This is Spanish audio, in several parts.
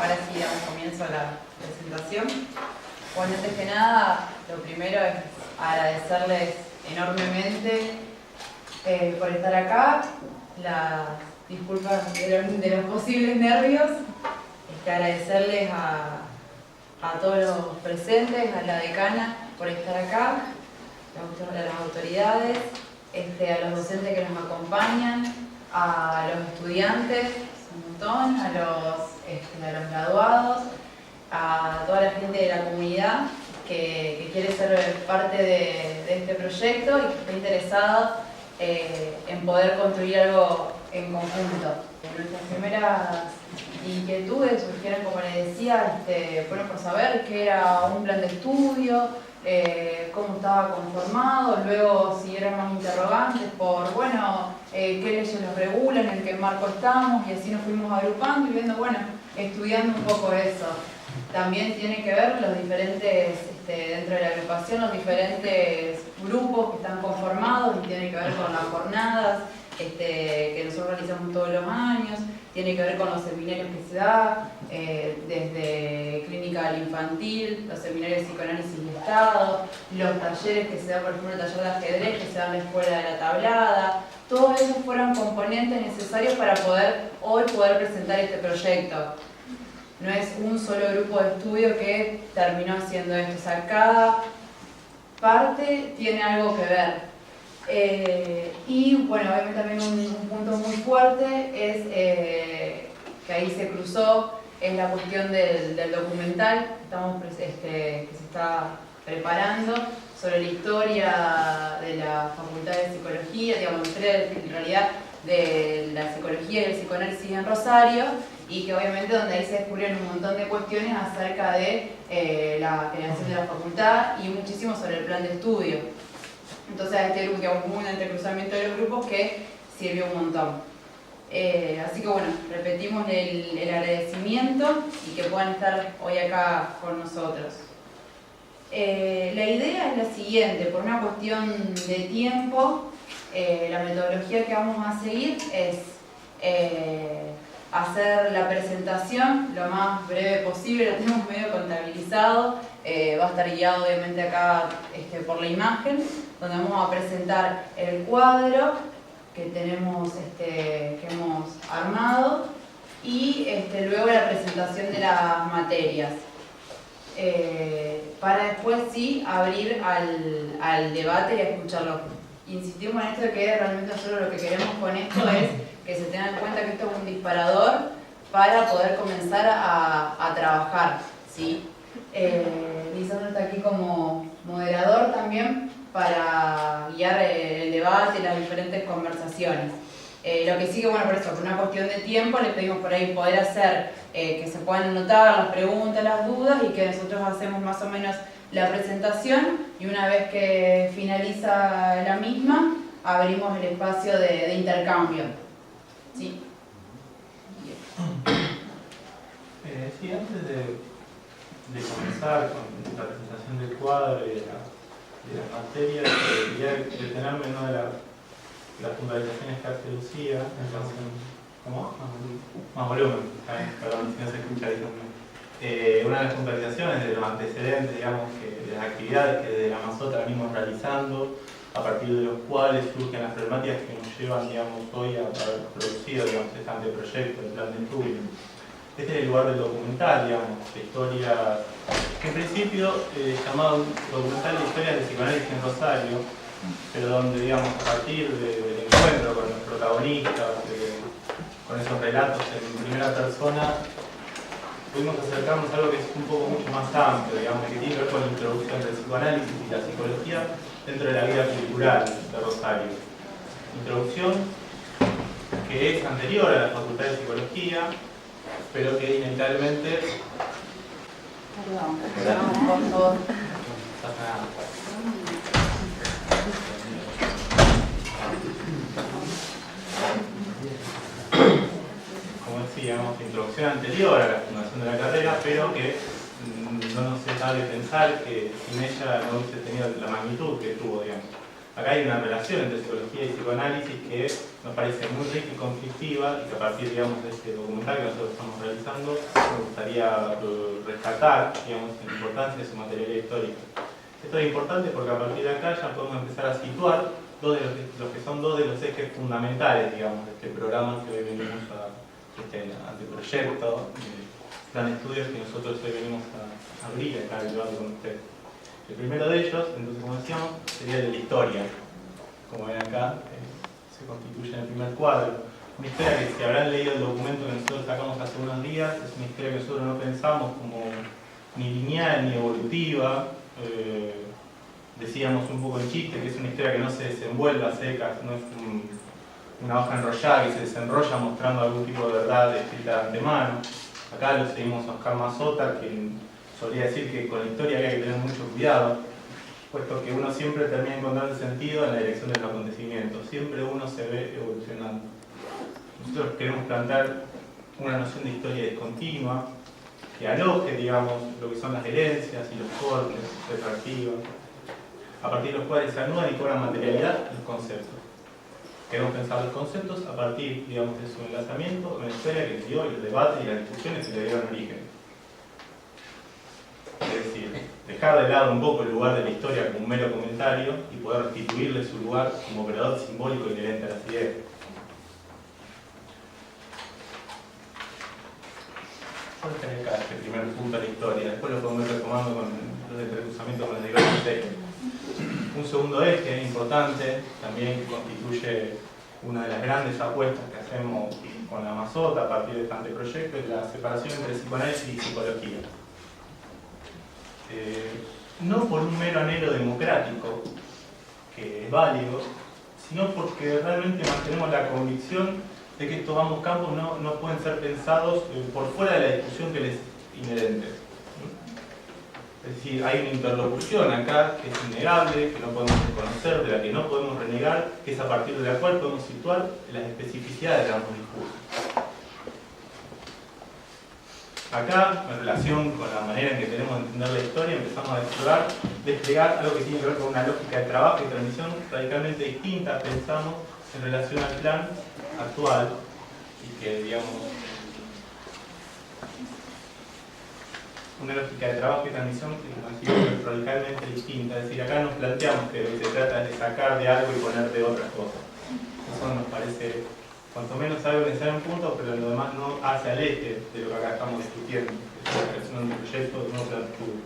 ahora sí damos comienzo a la presentación. Bueno, antes que nada, lo primero es agradecerles enormemente por estar acá, las disculpas de los posibles nervios, agradecerles a todos los presentes, a la decana por estar acá, a las autoridades, a los docentes que nos acompañan, a los estudiantes, un montón, a los graduados, a toda la gente de la comunidad que quiere ser parte de este proyecto y que está interesado en poder construir algo en conjunto. Nuestras primeras inquietudes surgieron, como les decía, bueno, por saber qué era un plan de estudio, cómo estaba conformado, luego siguieron más interrogantes por, bueno, qué leyes los regulan, en qué marco estamos, y así nos fuimos agrupando y viendo, bueno, estudiando un poco eso. También tiene que ver los diferentes, dentro de la agrupación, los diferentes grupos que están conformados y tiene que ver con las jornadas que nosotros realizamos todos los años, tiene que ver con los seminarios que se da, desde clínica al infantil, los seminarios de psicoanálisis y estado, los talleres que se dan, por ejemplo, el taller de ajedrez que se da en la escuela de la tablada. Todos esos fueron componentes necesarios para hoy poder presentar este proyecto. No es un solo grupo de estudio que terminó haciendo esto, o sea, cada parte tiene algo que ver. Y bueno, obviamente también un punto muy fuerte es que ahí se cruzó, es la cuestión del documental que se está preparando sobre la historia de la Facultad de Psicología, digamos, la historia en realidad de la psicología y el psicoanálisis en Rosario, y que obviamente donde ahí se descubrieron un montón de cuestiones acerca de la creación de la facultad y muchísimo sobre el plan de estudio. Entonces este grupo, digamos, hubo un entrecruzamiento de los grupos que sirvió un montón. Así que bueno, repetimos el agradecimiento y que puedan estar hoy acá con nosotros. La idea es la siguiente, por una cuestión de tiempo, la metodología que vamos a seguir es hacer la presentación lo más breve posible, lo tenemos medio contabilizado, va a estar guiado obviamente acá por la imagen, donde vamos a presentar el cuadro que tenemos, que hemos armado, y luego la presentación de las materias. Para después sí abrir al debate y a escucharlo. Insistimos en esto de que realmente nosotros lo que queremos con esto es que se tengan en cuenta que esto es un disparador para poder comenzar a trabajar, ¿sí? Lisandro está aquí como moderador también para guiar el debate y las diferentes conversaciones. Lo que sí que, bueno, por eso, por una cuestión de tiempo, les pedimos por ahí poder hacer que se puedan anotar las preguntas, las dudas, y que nosotros hacemos más o menos la presentación, y una vez que finaliza la misma, abrimos el espacio de intercambio. ¿Sí? Sí, antes de comenzar con la presentación del cuadro y de las materias, quería detenerme en una de las puntualizaciones que hace Lucía en relación. ¿Cómo? Más volumen, perdón, si no se escucha ahí también. Una de las puntualizaciones de los antecedentes, digamos, de las actividades que desde la Masota venimos realizando, a partir de los cuales surgen las problemáticas que nos llevan, digamos, hoy a haber producido, digamos, este anteproyecto, el plan de estudio. Este es el lugar del documental, digamos, de historia, que en principio llamado documental de historias de psicoanálisis en Rosario, pero donde, digamos, a partir del encuentro con los protagonistas, con esos relatos en primera persona, pudimos acercarnos a algo que es un poco mucho más amplio, digamos, que tiene que ver con la introducción del psicoanálisis y la psicología dentro de la vida cultural de Rosario. Introducción que es anterior a la Facultad de Psicología, pero que inevitablemente... Perdón, por favor. Como decíamos, introducción anterior a la fundación de la carrera, pero que no nos es dable pensar que sin ella no hubiese tenido la magnitud que tuvo, digamos. acá hay una relación entre psicología y psicoanálisis que nos parece muy rica y conflictiva, y que a partir, digamos, de este documental que nosotros estamos realizando, me gustaría rescatar, digamos, la importancia de su materialidad histórica. Esto es importante porque a partir de acá ya podemos empezar a situar los que son dos de los ejes fundamentales, digamos, de este programa que hoy venimos a este anteproyecto, plan de estudios que nosotros hoy venimos a abrir acá en el debate con ustedes. El primero de ellos, entonces, como decíamos, sería el de la historia. Como ven acá, se constituye en el primer cuadro. Una historia que, si habrán leído el documento que nosotros sacamos hace unos días, es una historia que nosotros no pensamos como ni lineal ni evolutiva. Decíamos un poco en chiste que es una historia que no se desenvuelve a secas, no es una hoja enrollada que se desenrolla mostrando algún tipo de verdad escrita de antemano. Acá lo seguimos a Oscar Mazota, que solía decir que con la historia había que tener mucho cuidado, puesto que uno siempre termina encontrando sentido en la dirección de los acontecimientos, siempre uno se ve evolucionando. Nosotros queremos plantear una noción de historia discontinua, que aloje, digamos, lo que son las herencias y los cortes retroactivos, a partir de los cuales se anudan y cobran materialidad los conceptos. Queremos pensar los conceptos a partir, digamos, de su enlazamiento en la historia que dio, y los debates y las discusiones que le dieron origen. Es decir, dejar de lado un poco el lugar de la historia como un mero comentario y poder restituirle su lugar como operador simbólico inherente a las ideas. Yo dejaré acá este primer punto de la historia, después lo podemos ir retomando con los entrecruzamientos con los diversos ejes. Un segundo eje importante, también que constituye una de las grandes apuestas que hacemos con la Mazota a partir de este anteproyecto, es la separación entre psicoanálisis y psicología. No por un mero anhelo democrático, que es válido, sino porque realmente mantenemos la convicción de que estos ambos campos no pueden ser pensados por fuera de la discusión que les es inherente. Es decir, hay una interlocución acá que es innegable, que no podemos desconocer, de la que no podemos renegar, que es a partir de la cual podemos situar las especificidades de ambos discursos. Acá, en relación con la manera en que tenemos de entender la historia, empezamos a explorar, desplegar algo que tiene que ver con una lógica de trabajo y transmisión radicalmente distinta, pensamos, en relación al plan actual, y que, digamos, una lógica de trabajo y transmisión que radicalmente distinta. Es decir, acá nos planteamos que lo que se trata es de sacar de algo y poner de otra cosa. Eso nos parece, cuanto menos algo necesario en punto, pero lo demás no hace al eje de lo que acá estamos discutiendo, que es la creación de un proyecto de un nuevo plan de estudio.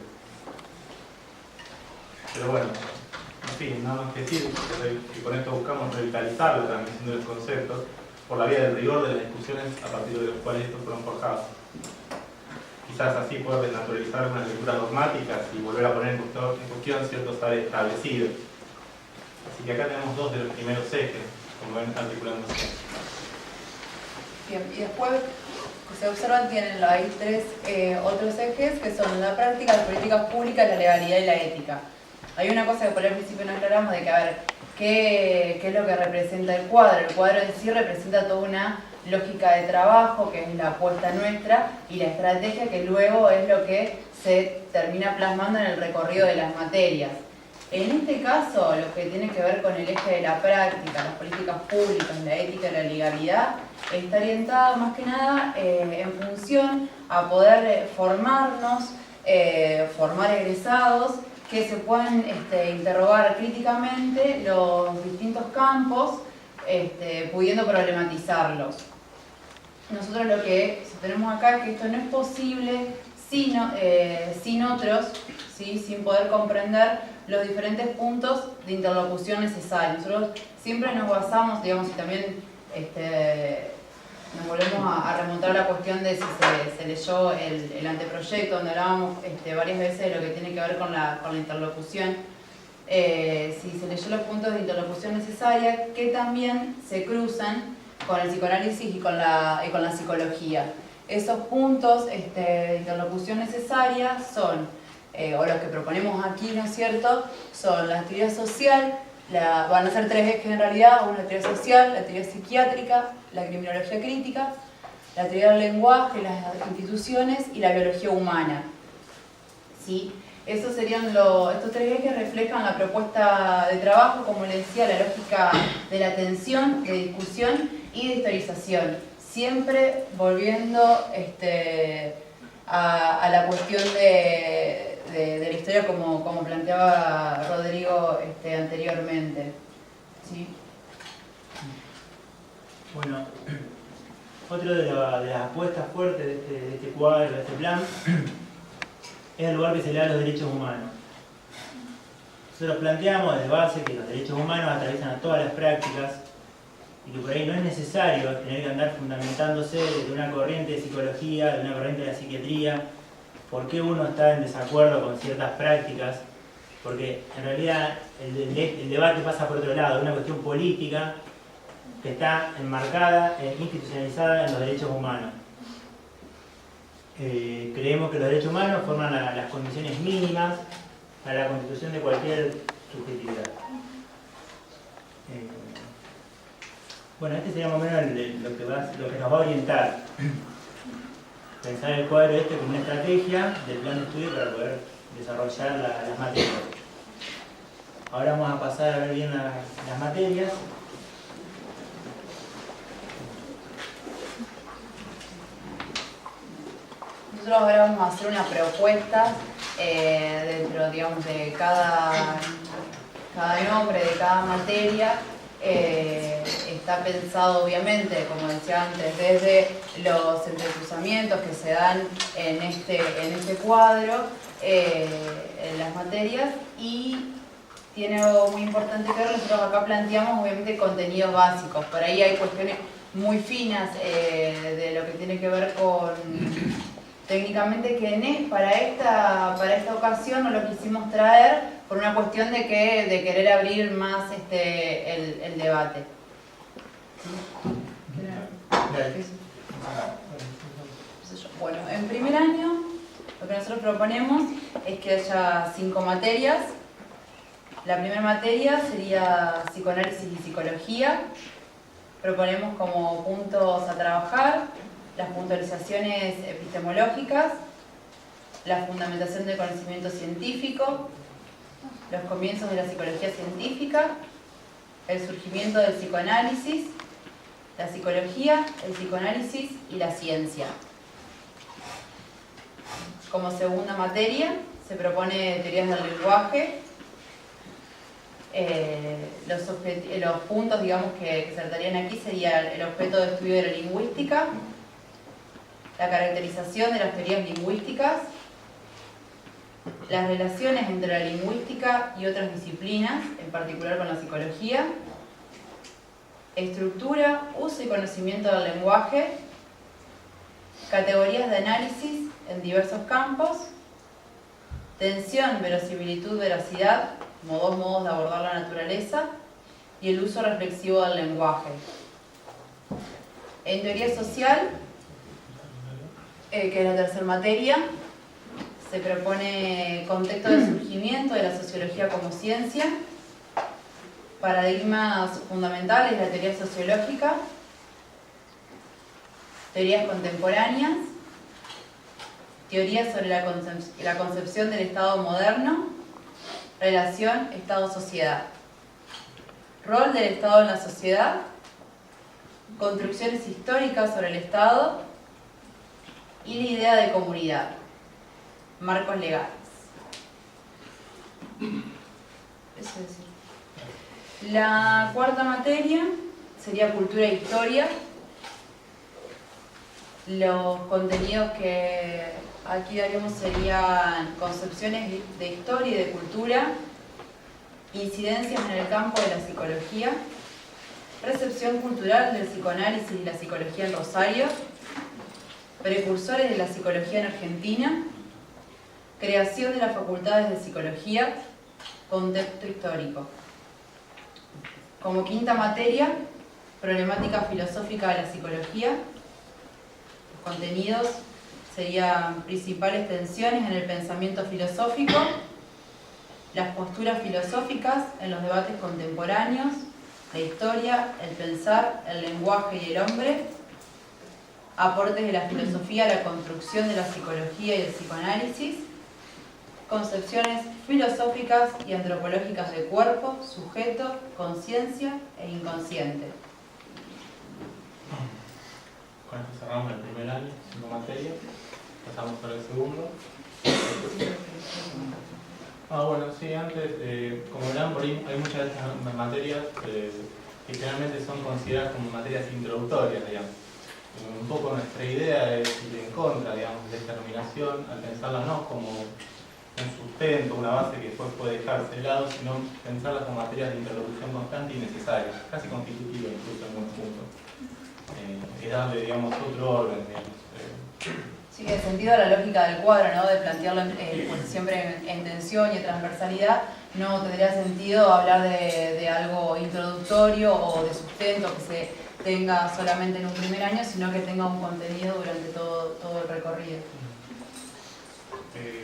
Pero bueno, en fin, nada más que decir que con esto buscamos revitalizar la transmisión de los conceptos por la vía del rigor de las discusiones a partir de los cuales estos fueron forjados. Quizás así poder desnaturalizar algunas lecturas dogmáticas y volver a poner en cuestión ciertos saberes establecidos. Así que acá tenemos dos de los primeros ejes, como ven, articulándose. Bien, y después, se observan, hay tres otros ejes que son la práctica, las políticas públicas, la legalidad y la ética. Hay una cosa que por el principio no aclaramos de que, a ver, ¿qué es lo que representa el cuadro? El cuadro en sí representa toda una lógica de trabajo, que es la apuesta nuestra, y la estrategia, que luego es lo que se termina plasmando en el recorrido de las materias. En este caso, lo que tiene que ver con el eje de la práctica, las políticas públicas, la ética y la legalidad, está orientada más que nada en función a poder formarnos, formar egresados que se puedan interrogar críticamente los distintos campos, pudiendo problematizarlos. Nosotros lo que sostenemos acá es que esto no es posible sin otros, ¿sí? Sin poder comprender los diferentes puntos de interlocución necesarios. Nosotros siempre nos basamos, digamos, y también nos volvemos a remontar a la cuestión de si se leyó el anteproyecto, donde hablábamos varias veces de lo que tiene que ver con la interlocución. Si se leyó los puntos de interlocución necesaria que también se cruzan con el psicoanálisis y con la psicología. Esos puntos de interlocución necesaria son, o los que proponemos aquí, ¿no es cierto?, son la actividad social, van a ser tres ejes en realidad: una actividad social, la actividad psiquiátrica, la criminología crítica, la actividad del lenguaje, las instituciones y la biología humana. ¿Sí? Esos serían estos tres ejes reflejan la propuesta de trabajo, como les decía, la lógica de la atención, de discusión y de historización. Siempre volviendo a la cuestión de la historia como planteaba Rodrigo anteriormente. ¿Sí? Bueno, otro de las apuestas fuertes de este cuadro, de este plan, es el lugar que se le da a los derechos humanos. Nosotros planteamos desde base que los derechos humanos atraviesan a todas las prácticas y que por ahí no es necesario tener que andar fundamentándose de una corriente de psicología, de una corriente de la psiquiatría, por qué uno está en desacuerdo con ciertas prácticas, porque en realidad el debate pasa por otro lado, una cuestión política que está enmarcada, institucionalizada en los derechos humanos. Creemos que los derechos humanos forman las condiciones mínimas para la constitución de cualquier subjetividad. Bueno, este sería más o menos lo que nos va a orientar. Pensar el cuadro como una estrategia del plan de estudio para poder desarrollar las materias. Ahora vamos a pasar a ver bien las materias. Nosotros ahora vamos a hacer una propuesta dentro, digamos, de cada nombre, de cada materia. Está pensado, obviamente, como decía antes, desde los entrecruzamientos que se dan en este cuadro, en las materias, y tiene algo muy importante que ver. Nosotros acá planteamos, obviamente, contenidos básicos. Por ahí hay cuestiones muy finas de lo que tiene que ver con técnicamente que para esta ocasión no lo quisimos traer por una cuestión de querer abrir más el debate. Bueno, en primer año lo que nosotros proponemos es que haya 5 materias. La primera materia sería psicoanálisis y psicología. Proponemos como puntos a trabajar las puntualizaciones epistemológicas, la fundamentación del conocimiento científico, los comienzos de la psicología científica, el surgimiento del psicoanálisis, la psicología, el psicoanálisis y la ciencia. Como segunda materia se propone teorías del lenguaje. Los puntos, digamos, que se tratarían aquí sería el objeto de estudio de la lingüística, la caracterización de las teorías lingüísticas, las relaciones entre la lingüística y otras disciplinas, en particular con la psicología, estructura, uso y conocimiento del lenguaje, categorías de análisis en diversos campos, tensión, verosimilitud, veracidad, como 2 modos de abordar la naturaleza, y el uso reflexivo del lenguaje. En teoría social, que es la tercera materia, se propone contexto de surgimiento de la sociología como ciencia, paradigmas fundamentales de la teoría sociológica, teorías contemporáneas, teorías sobre la concepción del Estado moderno, relación Estado-sociedad, rol del Estado en la sociedad, construcciones históricas sobre el Estado y la idea de comunidad, marcos legales. Eso es decir. La cuarta materia sería cultura e historia. Los contenidos que aquí daremos serían concepciones de historia y de cultura, incidencias en el campo de la psicología, recepción cultural del psicoanálisis y la psicología en Rosario, precursores de la psicología en Argentina, creación de las facultades de psicología, contexto histórico. Como quinta materia, problemática filosófica de la psicología. Los contenidos serían principales tensiones en el pensamiento filosófico, las posturas filosóficas en los debates contemporáneos, la historia, el pensar, el lenguaje y el hombre, aportes de la filosofía a la construcción de la psicología y el psicoanálisis, concepciones filosóficas y antropológicas de cuerpo, sujeto, conciencia e inconsciente. Con esto cerramos el primer año, 5 materias, pasamos al segundo. Bueno, sí, antes, como verán, por ahí hay muchas de estas materias que generalmente son consideradas como materias introductorias, digamos. Un poco nuestra idea es ir en contra, digamos, de esta denominación, al pensarla no como un sustento, una base que después puede dejarse de lado, sino pensarlas como materias de introducción constante y necesarias, casi constitutivas incluso en algunos puntos. Es darle, digamos, otro orden, digamos. Sí, el sentido de la lógica del cuadro, ¿no? De plantearlo siempre en tensión y transversalidad, no tendría sentido hablar de algo introductorio o de sustento que se tenga solamente en un primer año, sino que tenga un contenido durante todo el recorrido.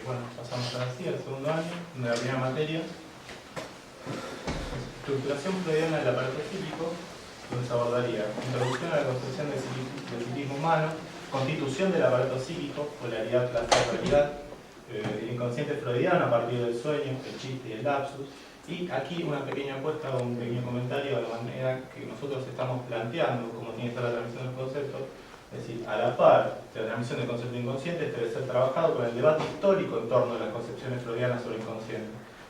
Bueno, pasamos ahora sí al segundo año, de la primera materia. Estructuración freudiana del aparato psíquico, donde se abordaría introducción a la concepción del psiquismo humano, constitución del aparato psíquico, polaridad, placer, realidad, el inconsciente freudiano a partir del sueño, el chiste y el lapsus. Y aquí una pequeña apuesta o un pequeño comentario a la manera que nosotros estamos planteando cómo tiene que estar la transmisión del concepto. Es decir, a la par de la transmisión del concepto inconsciente, debe ser trabajado con el debate histórico en torno a las concepciones freudianas sobre el inconsciente.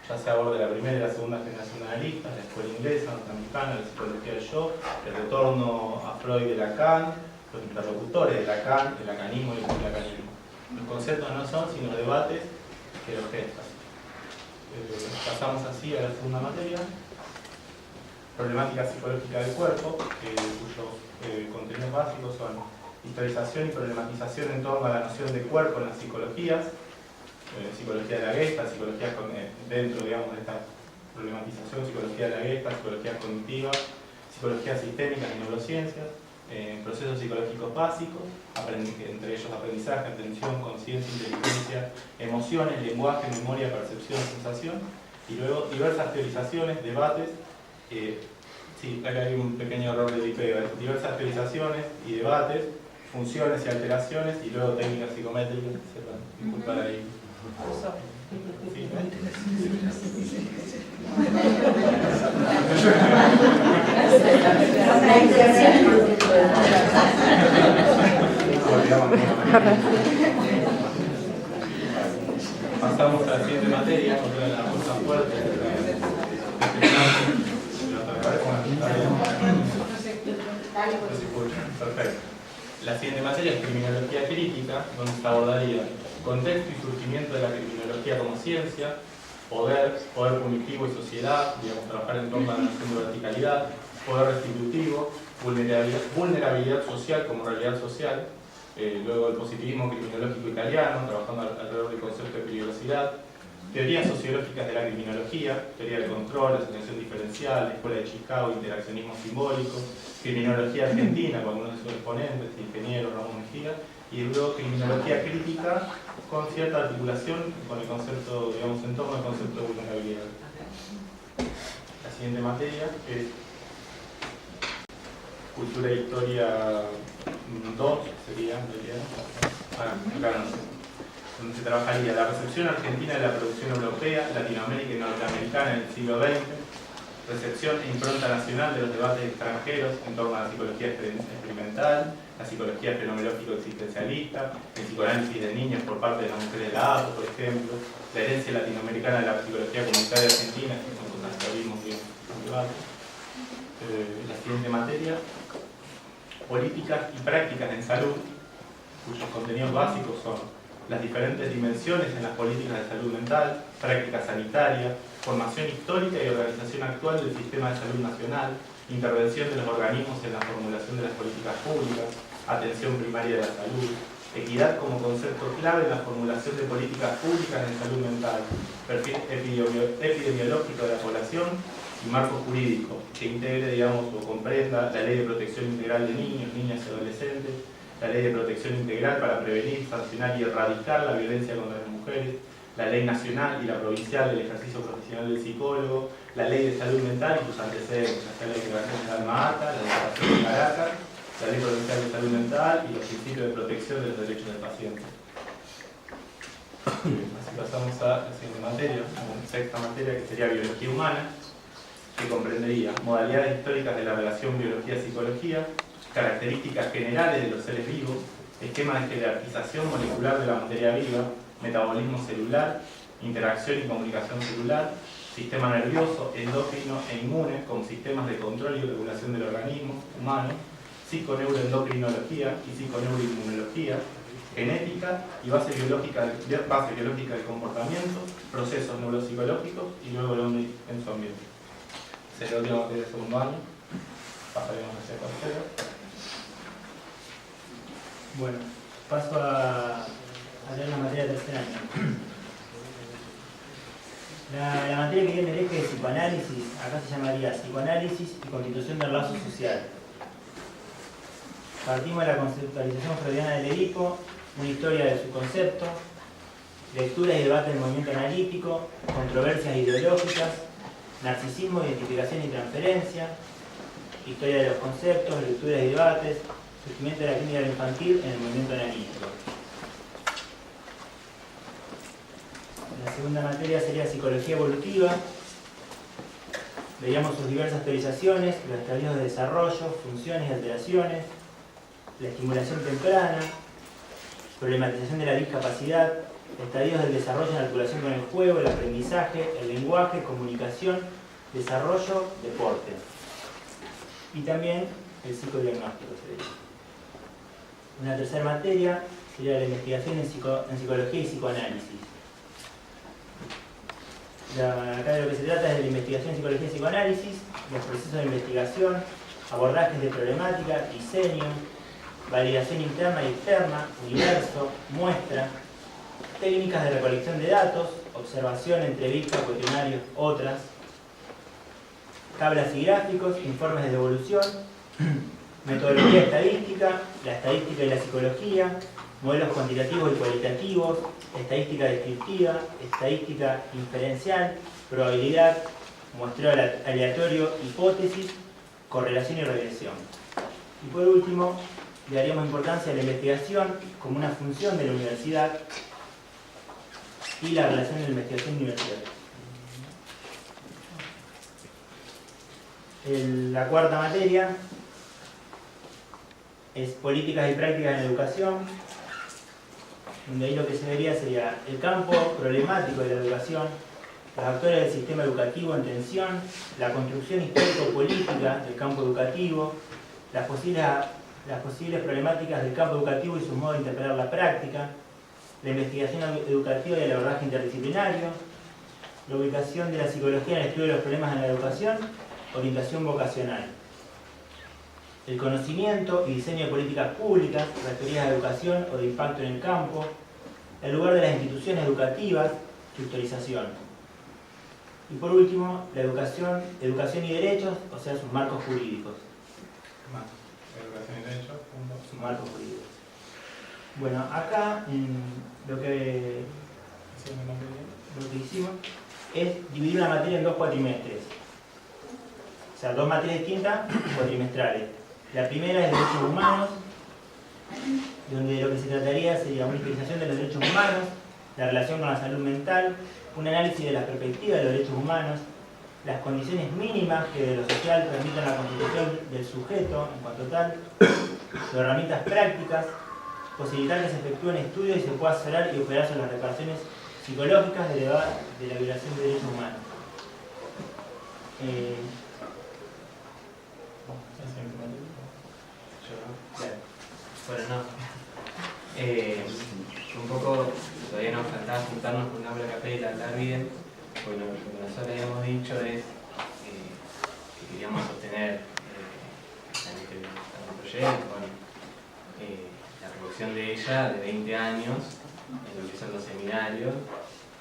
Ya se aborda la primera y la segunda generación de analistas, la escuela inglesa, norteamericana, la psicología del yo, el retorno a Freud de Lacan, los interlocutores de Lacan, el lacanismo y el lacanismo. Los conceptos no son sino debates que los gestan. Pasamos así a la segunda materia, problemática psicológica del cuerpo, cuyos contenidos básicos son historización y problematización en torno a la noción de cuerpo en las psicologías, psicología de la Gestalt, psicología dentro, digamos, de esta problematización, psicología de la Gestalt, psicología cognitiva, psicología sistémica y neurociencias, procesos psicológicos básicos, entre ellos aprendizaje, atención, conciencia, inteligencia, emociones, lenguaje, memoria, percepción, sensación, y luego diversas teorizaciones, debates, sí, acá hay un pequeño error de Dipega, diversas teorizaciones y debates, funciones y alteraciones, y luego técnicas psicométricas, disculpar ahí. Sí. Pasamos a la siguiente materia, otra de las cosas fuertes. Perfecto. La siguiente materia es criminología crítica, donde se abordaría contexto y surgimiento de la criminología como ciencia, poder punitivo y sociedad, digamos, trabajar en torno a la noción de verticalidad, poder restitutivo, vulnerabilidad social como realidad social, luego el positivismo criminológico italiano, trabajando alrededor del concepto de peligrosidad, teorías sociológicas de la criminología, teoría del control, asignación diferencial, la escuela de Chicago, interaccionismo simbólico, criminología argentina con algunos de sus exponentes, ingeniero Ramón Mejía, y luego criminología crítica con cierta articulación con el concepto, digamos, en torno al concepto de vulnerabilidad. La siguiente materia es cultura e historia 2, sería en realidad. Acá no sé. Donde se trabajaría la recepción argentina de la producción europea, latinoamérica y norteamericana en el siglo XX, recepción e impronta nacional de los debates extranjeros en torno a la psicología experimental, la psicología fenomenológico-existencialista, el psicoanálisis de niños por parte de las mujeres de la APO, por ejemplo, la herencia latinoamericana de la psicología comunitaria argentina, que son cosas que vimos bien en el debate. La siguiente materia, políticas y prácticas en salud, cuyos contenidos básicos son las diferentes dimensiones en las políticas de salud mental, práctica sanitaria, formación histórica y organización actual del sistema de salud nacional, intervención de los organismos en la formulación de las políticas públicas, atención primaria de la salud, equidad como concepto clave en la formulación de políticas públicas en salud mental, perfil epidemiológico de la población y marco jurídico que integre, digamos, o comprenda la Ley de Protección Integral de Niños, Niñas y Adolescentes, la Ley de Protección Integral para prevenir, sancionar y erradicar la violencia contra las mujeres, la Ley Nacional y la Provincial del Ejercicio Profesional del Psicólogo, la Ley de Salud Mental y sus antecedentes, la Ley de Declaración de Alma Ata, la Declaración de Caracas, la Ley Provincial de Salud Mental y los principios de protección de los derechos del paciente. Así pasamos a la siguiente materia, una sexta materia que sería biología humana, que comprendería modalidades históricas de la relación biología-psicología, características generales de los seres vivos, esquemas de jerarquización molecular de la materia viva, metabolismo celular, interacción y comunicación celular, sistema nervioso, endocrino e inmune como sistemas de control y regulación del organismo humano, psiconeuroendocrinología y psiconeuroinmunología, genética y base biológica del comportamiento, procesos neuropsicológicos y luego el hombre en su ambiente. Sería la última materia del segundo año, pasaremos hacia el tercero. Bueno, paso a leer la materia del tercer año. La materia que viene en el eje de psicoanálisis, acá se llamaría psicoanálisis y constitución del lazo social. Partimos de la conceptualización freudiana del Edipo, una historia de su concepto, lectura y debate del movimiento analítico, controversias ideológicas, narcisismo, identificación y transferencia, historia de los conceptos, lecturas y debates, surgimiento de la clínica infantil en el movimiento analítico. La segunda materia sería psicología evolutiva. Veríamos sus diversas teorizaciones, los estadios de desarrollo, funciones y alteraciones, la estimulación temprana, problematización de la discapacidad, estadios del desarrollo en articulación con el juego, el aprendizaje, el lenguaje, comunicación, desarrollo, deporte. Y también el psicodiagnóstico sería. Una tercera materia sería la investigación en psicología y psicoanálisis. Acá de lo que se trata es de la investigación en psicología y psicoanálisis, los procesos de investigación, abordajes de problemática, diseño, validación interna y externa, universo, muestra, técnicas de recolección de datos, observación, entrevista, cuestionarios, otras, tablas y gráficos, informes de devolución, metodología estadística, la estadística y la psicología, modelos cuantitativos y cualitativos, estadística descriptiva, estadística inferencial, probabilidad, muestreo aleatorio, hipótesis, correlación y regresión. Y por último, le daríamos importancia a la investigación como una función de la universidad y la relación de la investigación y universidad. La cuarta materia es políticas y prácticas en la educación, donde ahí lo que se vería sería el campo problemático de la educación, los actores del sistema educativo en tensión, la construcción histórico-política del campo educativo, las posibles problemáticas del campo educativo y su modo de interpretar la práctica, la investigación educativa y el abordaje interdisciplinario, la ubicación de la psicología en el estudio de los problemas en la educación, orientación vocacional, el conocimiento y diseño de políticas públicas, las teorías de educación o de impacto en el campo, el lugar de las instituciones educativas, su historización. Y por último, la educación y derechos, o sea, sus marcos jurídicos. Educación y derechos, punto. Sus marcos jurídicos. Bueno, acá lo que hicimos es dividir la materia en dos cuatrimestres. O sea, dos materias distintas, cuatrimestrales. La primera es derechos humanos, donde lo que se trataría sería una utilización de los derechos humanos, la relación con la salud mental, un análisis de la perspectiva de los derechos humanos, las condiciones mínimas que de lo social permitan la constitución del sujeto en cuanto tal, sus herramientas prácticas, posibilitar que se efectúen estudios y se pueda asesorar y operar sobre las reparaciones psicológicas derivadas de la violación de derechos humanos. Bueno, no. Un poco todavía nos faltaba juntarnos con una obra capella y hablar bien. Bueno, lo que nosotros habíamos dicho es que queríamos sostener en este proyecto con la producción de ella de 20 años en lo que son los seminarios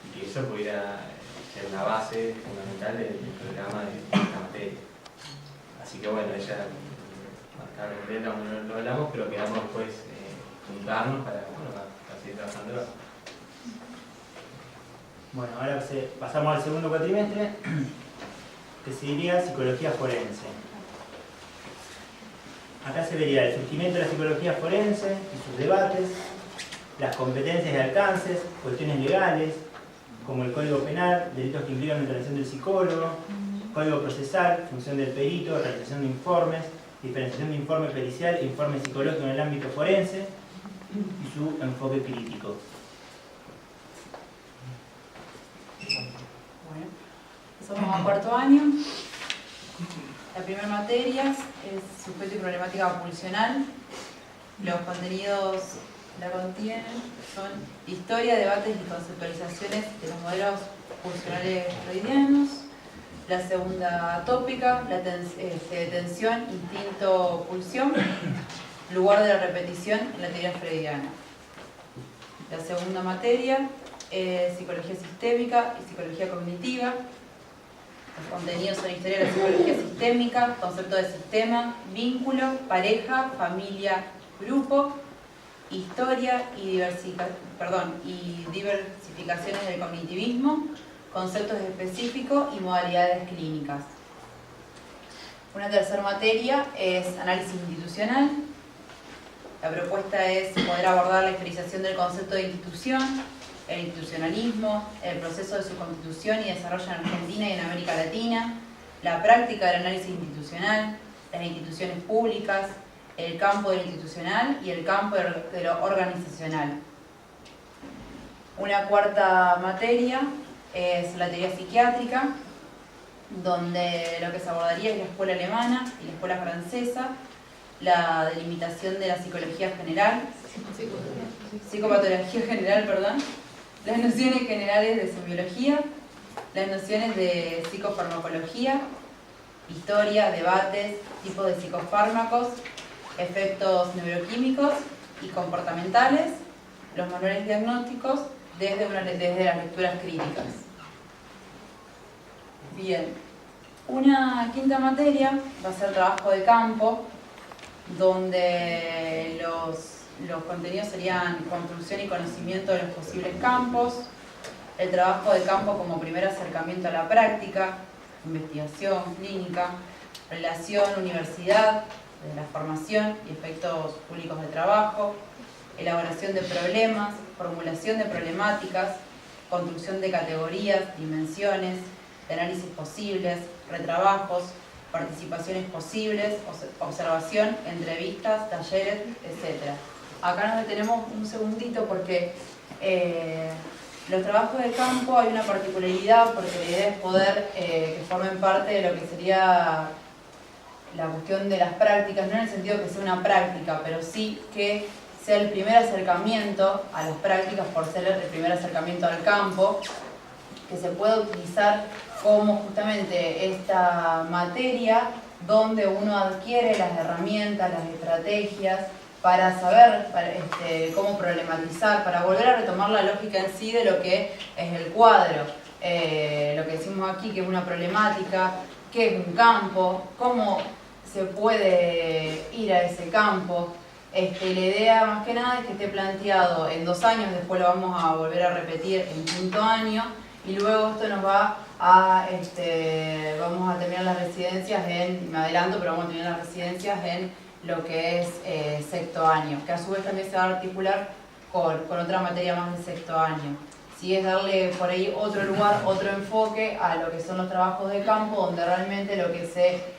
y que eso pudiera ser una base fundamental del programa de esta materia. Así que bueno, ella marcada completa, como lo hablamos, pero quedamos después juntarnos para seguir trabajando. Bueno, ahora pasamos al segundo cuatrimestre, que se diría psicología forense. Acá se vería el surgimiento de la psicología forense y sus debates, las competencias y alcances, cuestiones legales, como el código penal, delitos que implican la intervención del psicólogo, código procesal, función del perito, realización de informes, diferenciación de informe pericial e informe psicológico en el ámbito forense y su enfoque crítico. Bueno, pasamos a cuarto año. La primera materia es sujeto y problemática pulsional. Los contenidos que la contienen son historia, debates y conceptualizaciones de los modelos pulsionales freudianos. La segunda tópica, la tensión, instinto, pulsión, lugar de la repetición en la teoría freudiana. La segunda materia es psicología sistémica y psicología cognitiva. Los contenidos son historia de la psicología sistémica, concepto de sistema, vínculo, pareja, familia, grupo, historia y diversificaciones del cognitivismo, conceptos específicos y modalidades clínicas. Una tercera materia es análisis institucional. La propuesta es poder abordar la historización del concepto de institución, el institucionalismo, el proceso de su constitución y desarrollo en Argentina y en América Latina, la práctica del análisis institucional, las instituciones públicas, el campo de lo institucional y el campo de lo organizacional. Una cuarta materia es la teoría psiquiátrica, donde lo que se abordaría es la escuela alemana y la escuela francesa, la delimitación de la psicología general, psicopatología general, perdón, las nociones generales de semiología, las nociones de psicofarmacología, historia, debates, tipos de psicofármacos, efectos neuroquímicos y comportamentales, los manuales diagnósticos desde las lecturas críticas. Bien, una quinta materia va a ser trabajo de campo, donde los contenidos serían construcción y conocimiento de los posibles campos, el trabajo de campo como primer acercamiento a la práctica, investigación clínica, relación universidad, de la formación y efectos públicos del trabajo, elaboración de problemas, formulación de problemáticas, construcción de categorías, dimensiones, de análisis posibles, retrabajos, participaciones posibles, observación, entrevistas, talleres, etc. Acá nos detenemos un segundito porque los trabajos de campo hay una particularidad, porque la idea es poder que formen parte de lo que sería la cuestión de las prácticas, no en el sentido que sea una práctica, pero sí que sea el primer acercamiento a las prácticas por ser el primer acercamiento al campo, que se pueda utilizar como justamente esta materia donde uno adquiere las herramientas, las estrategias para saber cómo problematizar, para volver a retomar la lógica en sí de lo que es el cuadro, lo que decimos aquí que es una problemática, qué es un campo, cómo se puede ir a ese campo. La idea más que nada es que esté planteado en 2 años, después lo vamos a volver a repetir en 5º año, y luego esto nos va a, vamos a terminar las residencias me adelanto, pero vamos a terminar las residencias en lo que es 6º año, que a su vez también se va a articular con otra materia más del 6º año. Sí, es darle por ahí otro lugar, otro enfoque a lo que son los trabajos de campo, donde realmente lo que se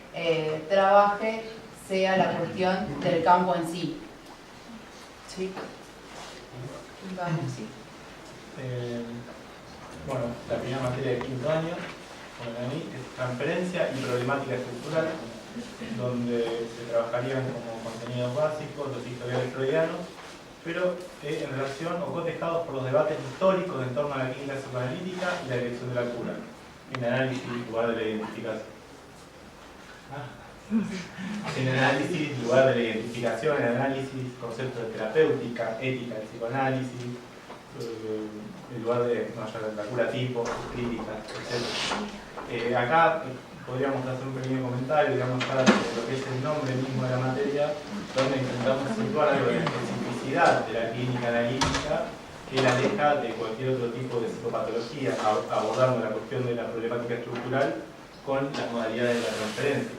trabaje sea la cuestión del campo en sí. ¿Sí? Vamos, sí. Bueno, la primera materia del 5º año, como ven ahí, es transferencia y problemática estructural, donde se trabajarían como contenidos básicos los historiales freudianos, pero en relación o cotejados por los debates históricos en torno a la clínica psicoanalítica y la dirección de la cura, en análisis lugar de la identificación. En análisis, lugar de la identificación, en análisis, conceptos de terapéutica, ética del psicoanálisis, en lugar de la cura tipo, críticas, etc. Acá podríamos hacer un pequeño comentario, digamos, para lo que es el nombre mismo de la materia, donde intentamos situar algo de la especificidad de la clínica analítica que la aleja de cualquier otro tipo de psicopatología, abordando la cuestión de la problemática estructural con las modalidades de la transferencia.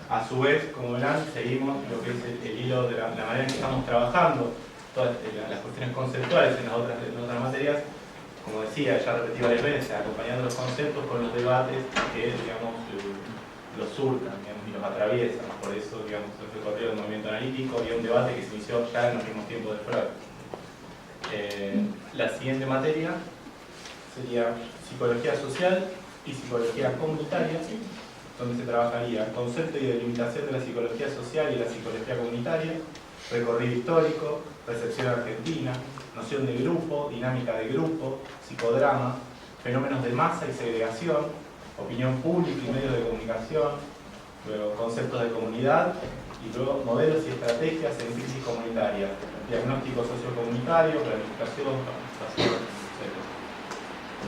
A su vez, como verán, seguimos lo que es el hilo de la manera en que estamos trabajando todas las cuestiones conceptuales en las otras materias como decía, ya repetí varias veces, acompañando los conceptos con los debates que, digamos, los surcan, digamos, y los atraviesan. Por eso, digamos, en el recorrido del movimiento analítico había un debate que se inició ya en los mismos tiempos de Freud. La siguiente materia sería psicología social y psicología comunitaria, donde se trabajaría el concepto y delimitación de la psicología social y la psicología comunitaria, recorrido histórico, recepción argentina, noción de grupo, dinámica de grupo, psicodrama, fenómenos de masa y segregación, opinión pública y medios de comunicación, luego conceptos de comunidad y luego modelos y estrategias en crisis comunitaria, diagnóstico sociocomunitario, planificación, participación, etc.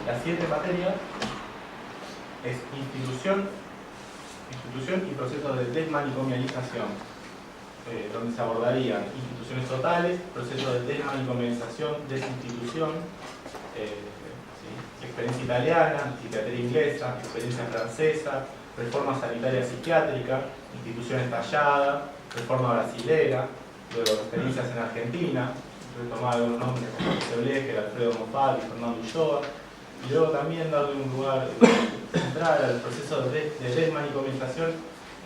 La siguiente materia es institución y procesos de desmanicomialización, donde se abordarían instituciones totales, procesos de desmanicomialización, desinstitución, experiencia italiana, psiquiatría inglesa, experiencia francesa, reforma sanitaria psiquiátrica, institución estallada, reforma brasilera, luego experiencias en Argentina, retomar algunos nombres como José Blecher, Alfredo Moffat y Fernando Ulloa, y luego también darle un lugar central al proceso de desmanicomialización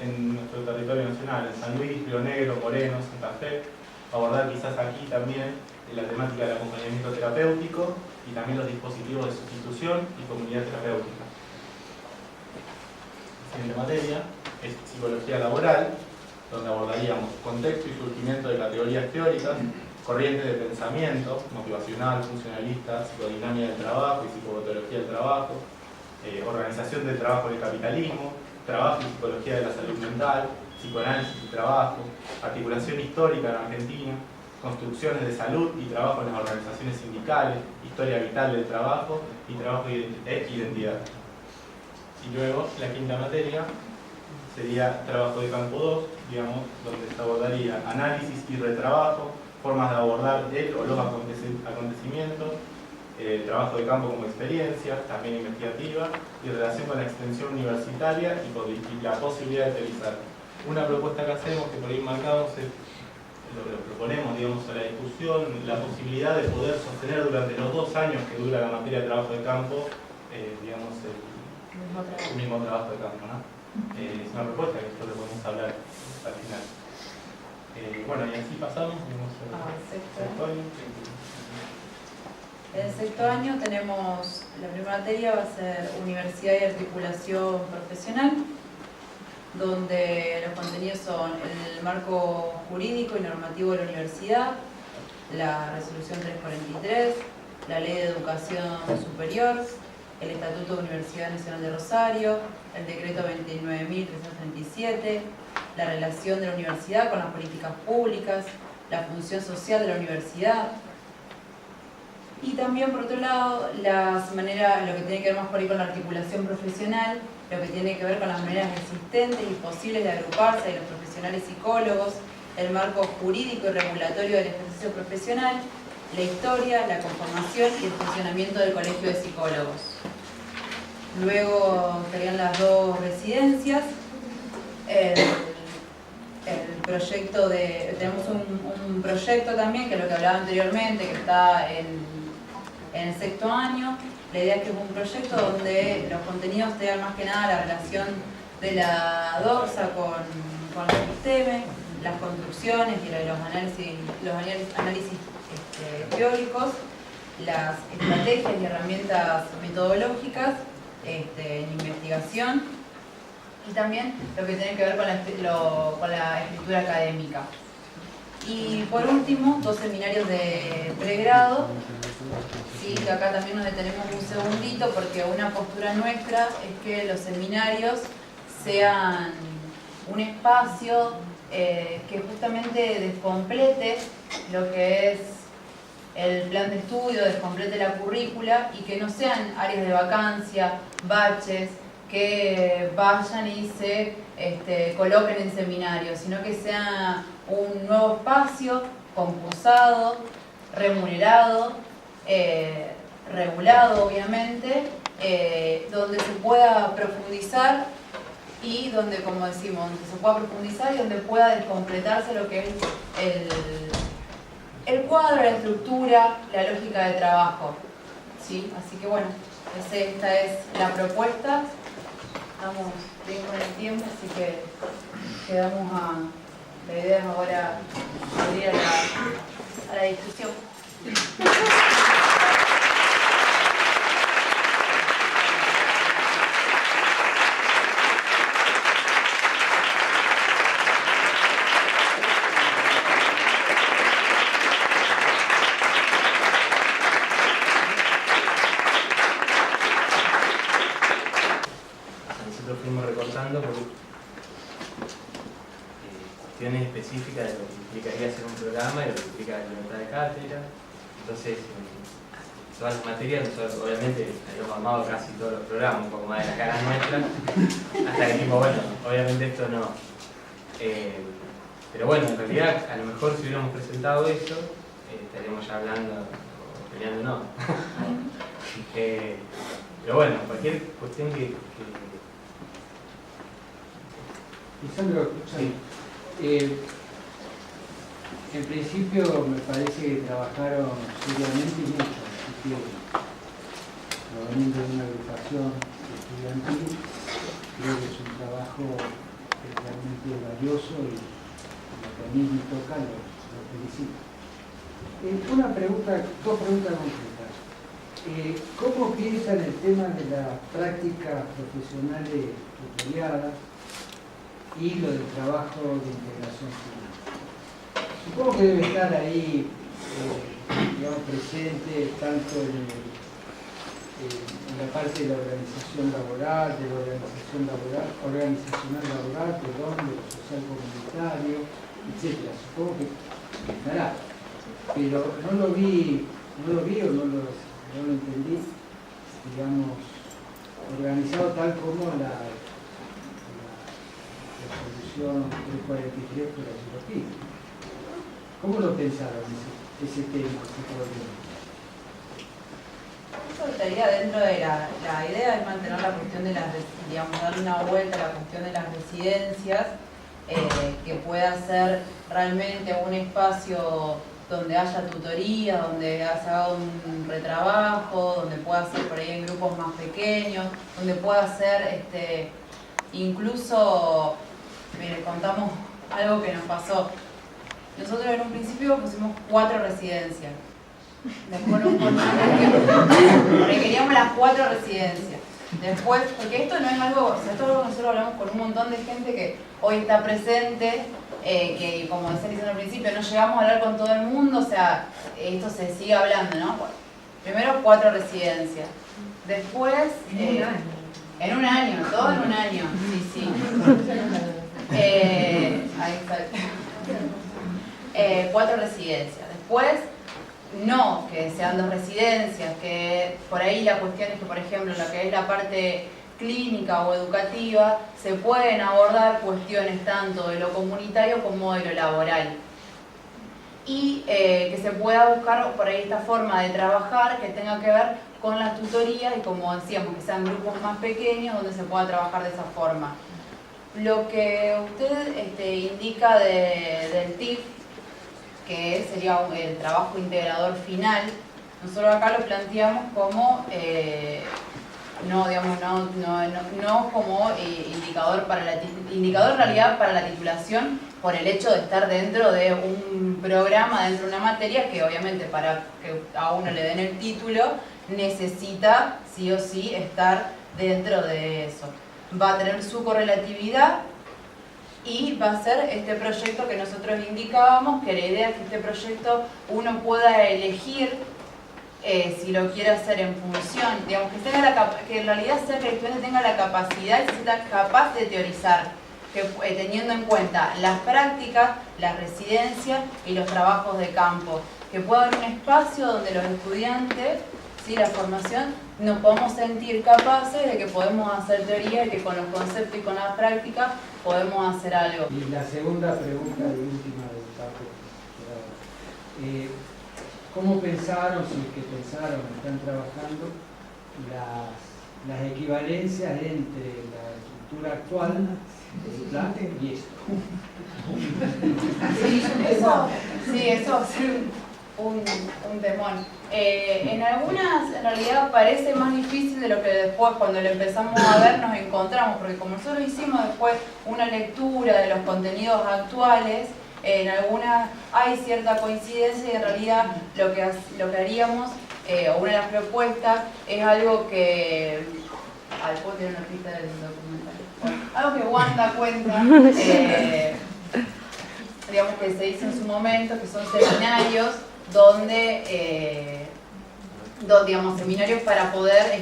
en nuestro territorio nacional, en San Luis, Río Negro, Moreno, Santa Fe, abordar quizás aquí también la temática del acompañamiento terapéutico y también los dispositivos de sustitución y comunidad terapéutica. La siguiente materia es psicología laboral, donde abordaríamos contexto y surgimiento de categorías teóricas, corrientes de pensamiento, motivacional, funcionalista, psicodinámica del trabajo y psicopatología del trabajo, organización del trabajo del capitalismo, trabajo y psicología de la salud mental, psicoanálisis y trabajo, articulación histórica en Argentina, construcciones de salud y trabajo en las organizaciones sindicales, historia vital del trabajo y trabajo e identidad. Y luego la quinta materia sería trabajo de campo 2, digamos, donde se abordaría análisis y retrabajo, formas de abordar el o los acontecimientos, trabajo de campo como experiencia, también investigativa, y relación con la extensión universitaria y la posibilidad de teorizar. Una propuesta que hacemos, que por ahí marcamos, es lo que proponemos, digamos, a la discusión, la posibilidad de poder sostener durante los 2 años que dura la materia de trabajo de campo, digamos, el mismo trabajo de campo, ¿no? Es una propuesta que esto lo podemos hablar al final. Bueno, y así pasamos, vamos al sexto año. En el sexto año tenemos, la primera materia va a ser Universidad y Articulación Profesional, donde los contenidos son el marco jurídico y normativo de la universidad, la resolución 343, la ley de educación superior, el Estatuto de Universidad Nacional de Rosario, el decreto 29.337, la relación de la universidad con las políticas públicas, la función social de la universidad. Y también, por otro lado, las maneras, lo que tiene que ver más por ahí con la articulación profesional, lo que tiene que ver con las maneras existentes y posibles de agruparse de los profesionales psicólogos, el marco jurídico y regulatorio del ejercicio profesional, la historia, la conformación y el funcionamiento del Colegio de Psicólogos. Luego estarían las 2 residencias. El proyecto tenemos un proyecto también, que es lo que hablaba anteriormente, que está en el sexto año. La idea es que es un proyecto donde los contenidos tengan más que nada la relación de la doxa con el sistema, las construcciones y los análisis teóricos, las estrategias y herramientas metodológicas en investigación, y también lo que tiene que ver con la escritura académica. Y por último, 2 seminarios de pregrado. Sí, que acá también nos detenemos un segundito, porque una postura nuestra es que los seminarios sean un espacio que justamente descomplete lo que es el plan de estudio, descomplete la currícula, y que no sean áreas de vacancia, baches, que vayan y se coloquen en seminarios, sino que sea un nuevo espacio concursado, remunerado, regulado obviamente, donde se pueda profundizar y donde, como decimos, donde se pueda profundizar y donde pueda descompletarse lo que es el cuadro, la estructura, la lógica de trabajo. ¿sí? Así que bueno, esta es la propuesta. Estamos bien con el tiempo, así que quedamos a... La idea es ahora abrir a la discusión. Nosotros fuimos recortando por cuestiones específicas de lo que implicaría hacer un programa y lo que implica la libertad de cátedra. Entonces, en todas las materias, nosotros obviamente habíamos armado casi todos los programas, un poco más de la cara nuestra, hasta que dijimos, bueno, obviamente esto no. Pero bueno, en realidad, a lo mejor si hubiéramos presentado eso, estaríamos ya hablando, o peleando no. Pero bueno, cualquier cuestión que Lisandro, sí. En principio me parece que trabajaron seriamente y mucho, así que proveniendo de una agrupación estudiantil, creo que es un trabajo realmente valioso y lo que a mí me toca lo felicito. Dos preguntas concretas. ¿Cómo piensan el tema de las prácticas profesionales tutoriadas y lo del trabajo de integración final? Supongo que debe estar ahí, digamos, presente tanto en la parte de la organización laboral, de la organizacional laboral, de lo social comunitario, etc. Supongo que estará, pero no lo vi o no lo entendí, digamos, organizado tal como la resolución 343 por la Europea. ¿Cómo lo pensaron ese tema, ese problema? Eso estaría dentro de la idea es mantener la cuestión de las, digamos, darle una vuelta a la cuestión de las residencias, que pueda ser realmente un espacio donde haya tutoría, donde se haga un retrabajo, donde pueda ser por ahí en grupos más pequeños, donde pueda ser incluso, miren, contamos algo que nos pasó. Nosotros en un principio pusimos 4 residencias. Después porque queríamos las 4 residencias. Después, porque esto no es algo, o sea, esto es algo que nosotros hablamos con un montón de gente que hoy está presente, que como decía Lisandro al principio, no llegamos a hablar con todo el mundo, o sea, esto se sigue hablando, ¿no? Bueno, primero 4 residencias. Después, en un año, todo en un año, sí. Ahí está. 4 residencias. Después, no que sean 2 residencias, que por ahí la cuestión es que, por ejemplo, lo que es la parte clínica o educativa, se pueden abordar cuestiones tanto de lo comunitario como de lo laboral. Y que se pueda buscar por ahí esta forma de trabajar que tenga que ver con las tutorías y, como decíamos, que sean grupos más pequeños donde se pueda trabajar de esa forma. Lo que usted indica del TIF, que sería el trabajo integrador final, nosotros acá lo planteamos como no como indicador en realidad para la titulación, por el hecho de estar dentro de un programa, dentro de una materia que obviamente para que a uno le den el título necesita sí o sí estar dentro de eso. Va a tener su correlatividad y va a ser este proyecto que nosotros indicábamos, que la idea es que este proyecto uno pueda elegir si lo quiere hacer en función, digamos, que en realidad sea que el estudiante tenga la capacidad y se sienta capaz de teorizar, teniendo en cuenta las prácticas, las residencias y los trabajos de campo, que pueda haber un espacio donde los estudiantes, ¿sí?, la formación, nos podemos sentir capaces de que podemos hacer teoría y que con los conceptos y con las prácticas podemos hacer algo. Y la segunda pregunta y última del parte, ¿cómo pensaron, si es que pensaron, están trabajando las equivalencias entre la estructura actual del plan y esto? Eso un temón. En algunas, en realidad, parece más difícil de lo que después, cuando lo empezamos a ver, nos encontramos, porque como nosotros hicimos después una lectura de los contenidos actuales, en algunas hay cierta coincidencia y en realidad lo que haríamos, o una de las propuestas, es algo que... ¿puedo tener una pista del documental? Bueno, algo que Wanda cuenta, digamos que se hizo en su momento, que son seminarios donde, digamos, seminarios para poder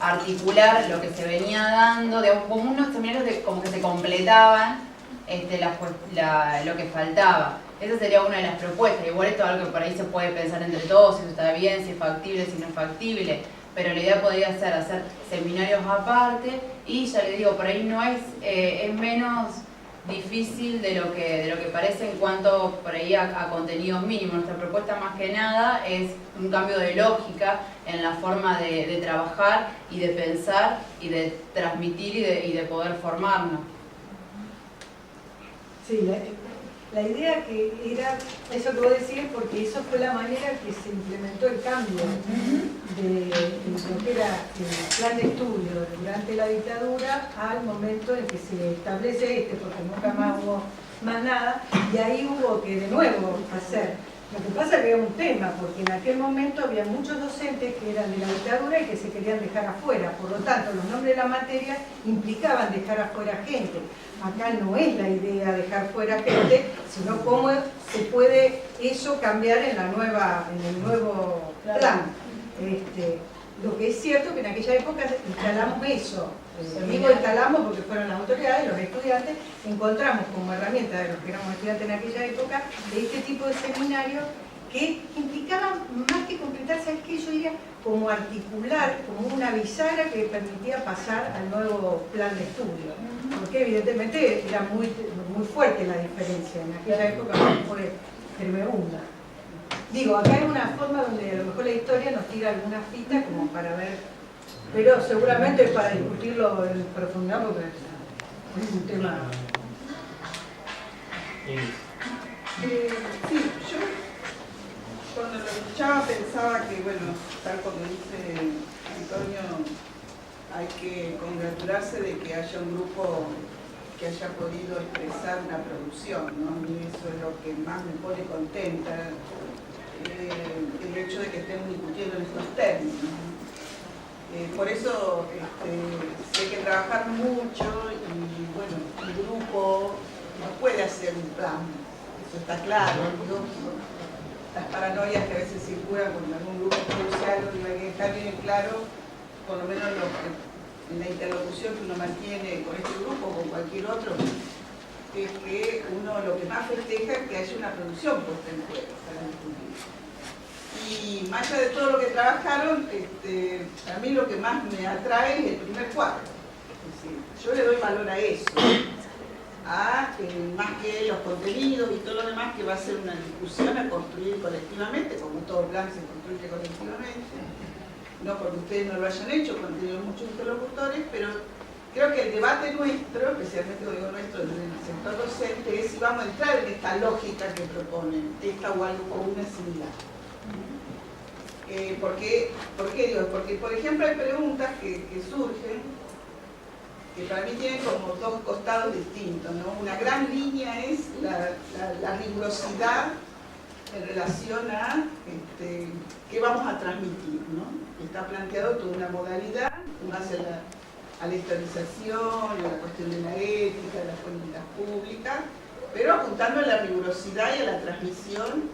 articular lo que se venía dando, digamos, como unos seminarios como que se completaban lo que faltaba. Esa sería una de las propuestas. Igual esto es algo que por ahí se puede pensar entre todos, si eso está bien, si es factible, si no es factible. Pero la idea podría ser hacer seminarios aparte y ya les digo, por ahí no es menos difícil de lo que parece en cuanto por ahí a contenidos mínimos. Nuestra propuesta más que nada es un cambio de lógica en la forma de trabajar y de pensar y de transmitir y de poder formarnos. Sí, la idea que era eso que vos decías, porque eso fue la manera que se implementó el cambio de lo que era el plan de estudio durante la dictadura al momento en que se establece porque nunca más hubo más nada, y ahí hubo que de nuevo hacer. Lo que pasa es que había un tema, porque en aquel momento había muchos docentes que eran de la dictadura y que se querían dejar afuera, por lo tanto los nombres de la materia implicaban dejar afuera gente. Acá no es la idea dejar fuera gente, sino cómo se puede eso cambiar en el nuevo plan. Lo que es cierto que en aquella época instalamos eso. Digo instalamos porque fueron las autoridades, los estudiantes, encontramos como herramienta de los que éramos estudiantes en aquella época, de este tipo de seminarios que implicaban, más que completarse, es que yo diría, como articular, como una bisagra que permitía pasar al nuevo plan de estudio. Porque evidentemente era muy fuerte la diferencia, en aquella época fue tremenda. Digo, acá hay una forma donde a lo mejor la historia nos tira algunas pistas como para ver, pero seguramente para discutirlo en profundidad porque es un tema... Sí, yo cuando lo escuchaba pensaba que, bueno, tal como dice Antonio, hay que congratularse de que haya un grupo que haya podido expresar una producción, ¿no? A mí eso es lo que más me pone contenta, el hecho de que estemos discutiendo en estos términos, ¿no? Por eso hay que trabajar mucho y, bueno, un grupo no puede hacer un plan, eso está claro, ¿no? Las paranoias que a veces circulan con algún grupo crucial, lo que hay que dejar bien claro, por lo menos en la interlocución que uno mantiene con este grupo o con cualquier otro, es que uno lo que más festeja es que haya una producción puesta en juego para discutir. Y más allá de todo lo que trabajaron, a mí lo que más me atrae es el primer cuadro. Es decir, yo le doy valor a eso, más que los contenidos y todo lo demás, que va a ser una discusión a construir colectivamente, como todo plan se construye colectivamente. No porque ustedes no lo hayan hecho, porque han tenido muchos interlocutores, pero creo que el debate nuestro, especialmente digo nuestro en el sector docente, es si vamos a entrar en esta lógica que proponen, esta o algo o una similar. ¿Por qué digo? Porque, por ejemplo, hay preguntas que surgen que para mí tienen como dos costados distintos, ¿no? Una gran línea es la rigurosidad en relación a qué vamos a transmitir, ¿no? Está planteado toda una modalidad, más a la historización, a la cuestión de la ética, de las políticas públicas, pero apuntando a la rigurosidad y a la transmisión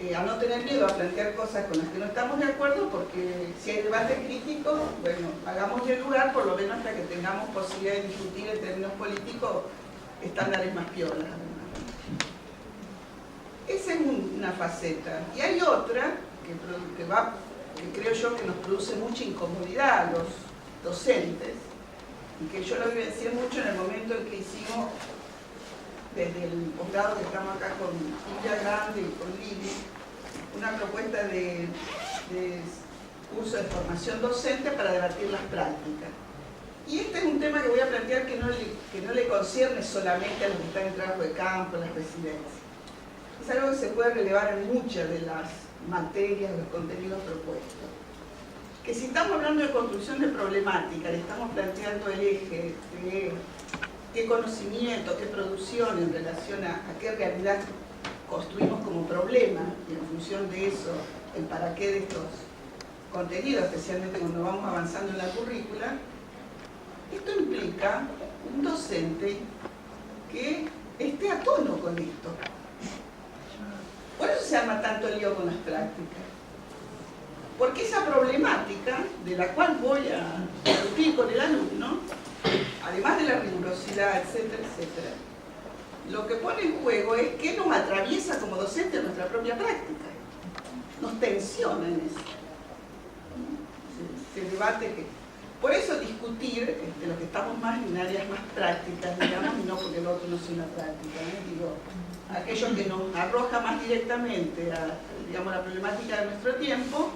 y a no tener miedo a plantear cosas con las que no estamos de acuerdo, porque si hay debate crítico, bueno, hagámosle lugar por lo menos hasta que tengamos posibilidad de discutir en términos políticos estándares más piolas. Esa es una faceta. Y hay otra que creo yo que nos produce mucha incomodidad a los docentes, y que yo lo vivencié mucho en el momento en que hicimos, desde el posgrado que estamos acá con Silvia Grande y con Lili, una propuesta de curso de formación docente para debatir las prácticas. Y este es un tema que voy a plantear que no le concierne solamente a los que están en trabajo de campo, en las residencias. es algo que se puede relevar en muchas de las materias, de los contenidos propuestos. Que si estamos hablando de construcción de problemática, le estamos planteando el eje de qué conocimiento, qué producción en relación a qué realidad construimos como problema, y en función de eso, el para qué de estos contenidos, especialmente cuando vamos avanzando en la currícula, esto implica un docente que esté a tono con esto. Por eso se arma tanto lío con las prácticas. Porque esa problemática, de la cual voy a discutir con el alumno, además de la rigurosidad, etcétera, etcétera, lo que pone en juego es qué nos atraviesa como docente en nuestra propia práctica. Nos tensiona en eso. Se debate que... Por eso discutir lo que estamos más en áreas más prácticas, digamos, y no porque el otro no sea una práctica, digo, aquello que nos arroja más directamente a, digamos, la problemática de nuestro tiempo,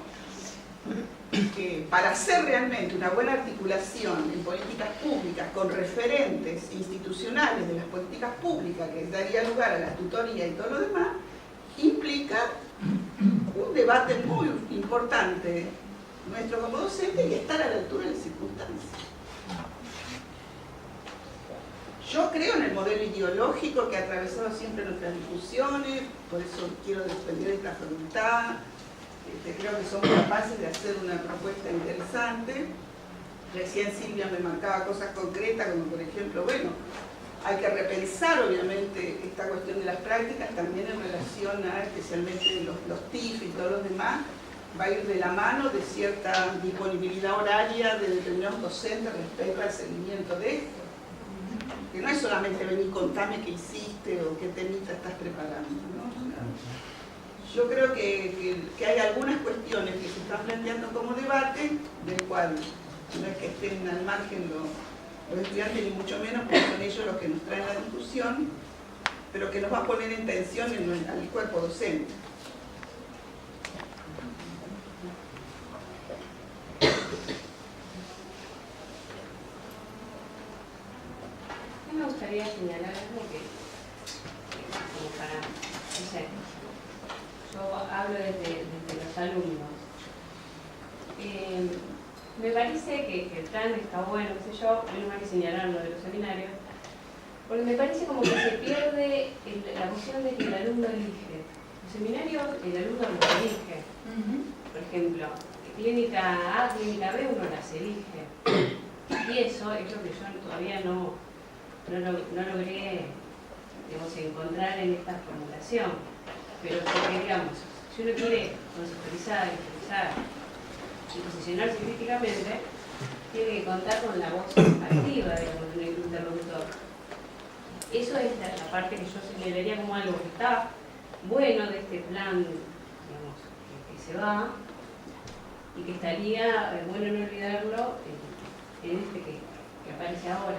que para hacer realmente una buena articulación en políticas públicas con referentes institucionales de las políticas públicas que daría lugar a la tutoría y todo lo demás, implica un debate muy importante nuestro como docente y estar a la altura de las circunstancias. Yo creo en el modelo ideológico que ha atravesado siempre nuestras discusiones, por eso quiero defender esta facultad. Creo que somos capaces de hacer una propuesta interesante. Recién Silvia me marcaba cosas concretas, como por ejemplo, bueno, hay que repensar obviamente esta cuestión de las prácticas también en relación a especialmente los TIF y todos los demás, va a ir de la mano de cierta disponibilidad horaria de determinados docentes respecto al seguimiento de esto. Que no es solamente venir, contame qué hiciste o qué temita estás preparando, ¿no? Yo creo que hay algunas cuestiones que se están planteando como debate, del cual no es que estén al margen los estudiantes, ni mucho menos, porque son ellos los que nos traen la discusión, pero que nos va a poner en tensión al cuerpo docente. Me gustaría señalar algo que como para, no sé, yo hablo desde los alumnos. Me parece que el plan está bueno, qué sé yo, menos mal que señalar lo de los seminarios, porque me parece como que se pierde la cuestión de que el alumno elige. Los seminarios, el alumno los elige. Por ejemplo, clínica A, clínica B, uno las elige. Y eso es lo que yo todavía no logré, digamos, encontrar en esta formulación. Pero porque, digamos, si uno quiere conceptualizar, expresar y posicionarse críticamente, tiene que contar con la voz activa, digamos, de un interlocutor. Eso es la parte que yo señalaría como algo que está bueno de este plan, digamos, que se va, y que estaría bueno no olvidarlo en este que aparece ahora.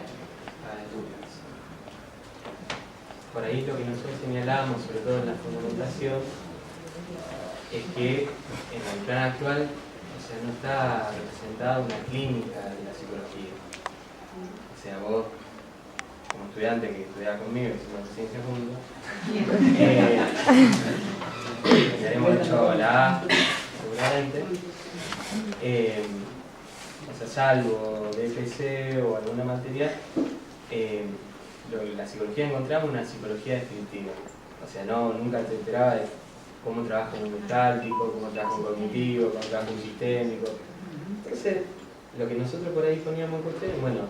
Por ahí lo que nosotros señalábamos, sobre todo en la fundamentación, es que en el plan actual, o sea, no está representada una clínica de la psicología. O sea, vos, como estudiante que estudiaba conmigo, hicimos ciencia juntos, le haremos hecho la A, seguramente. O sea, salvo DPC o alguna materia, la psicología encontramos una psicología descriptiva. O sea, nunca te enteraba de cómo trabaja un gestáltico, cómo trabaja un cognitivo, cómo trabaja un sistémico. Entonces, lo que nosotros por ahí poníamos en cuestión, bueno,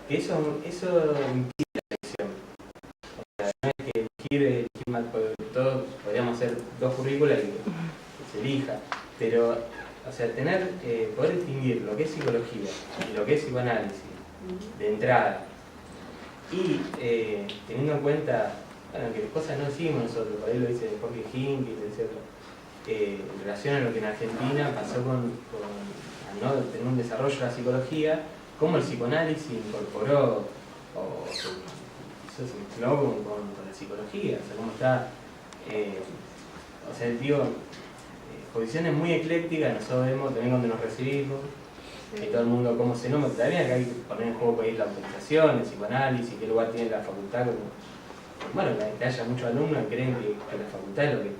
que eso impide la elección. O sea, no es que elegir mal, todos podríamos hacer 2 currículas y que se elija, pero, o sea, poder distinguir lo que es psicología y lo que es psicoanálisis de entrada, y teniendo en cuenta, bueno, que cosas no decimos nosotros, por ahí lo dice Jorge Hinkins, etc. En relación a lo que en Argentina pasó al no tener un desarrollo de la psicología, cómo el psicoanálisis incorporó o se mezcló con la psicología, o sea, cómo está, o sea, digo, posiciones muy eclécticas, nosotros vemos también cuando nos recibimos, y todo el mundo cómo se nombra, también acá hay que poner en juego ahí la autorización, el psicoanálisis, qué lugar tiene la facultad bueno, que haya muchos alumnos que creen que la facultad es lo que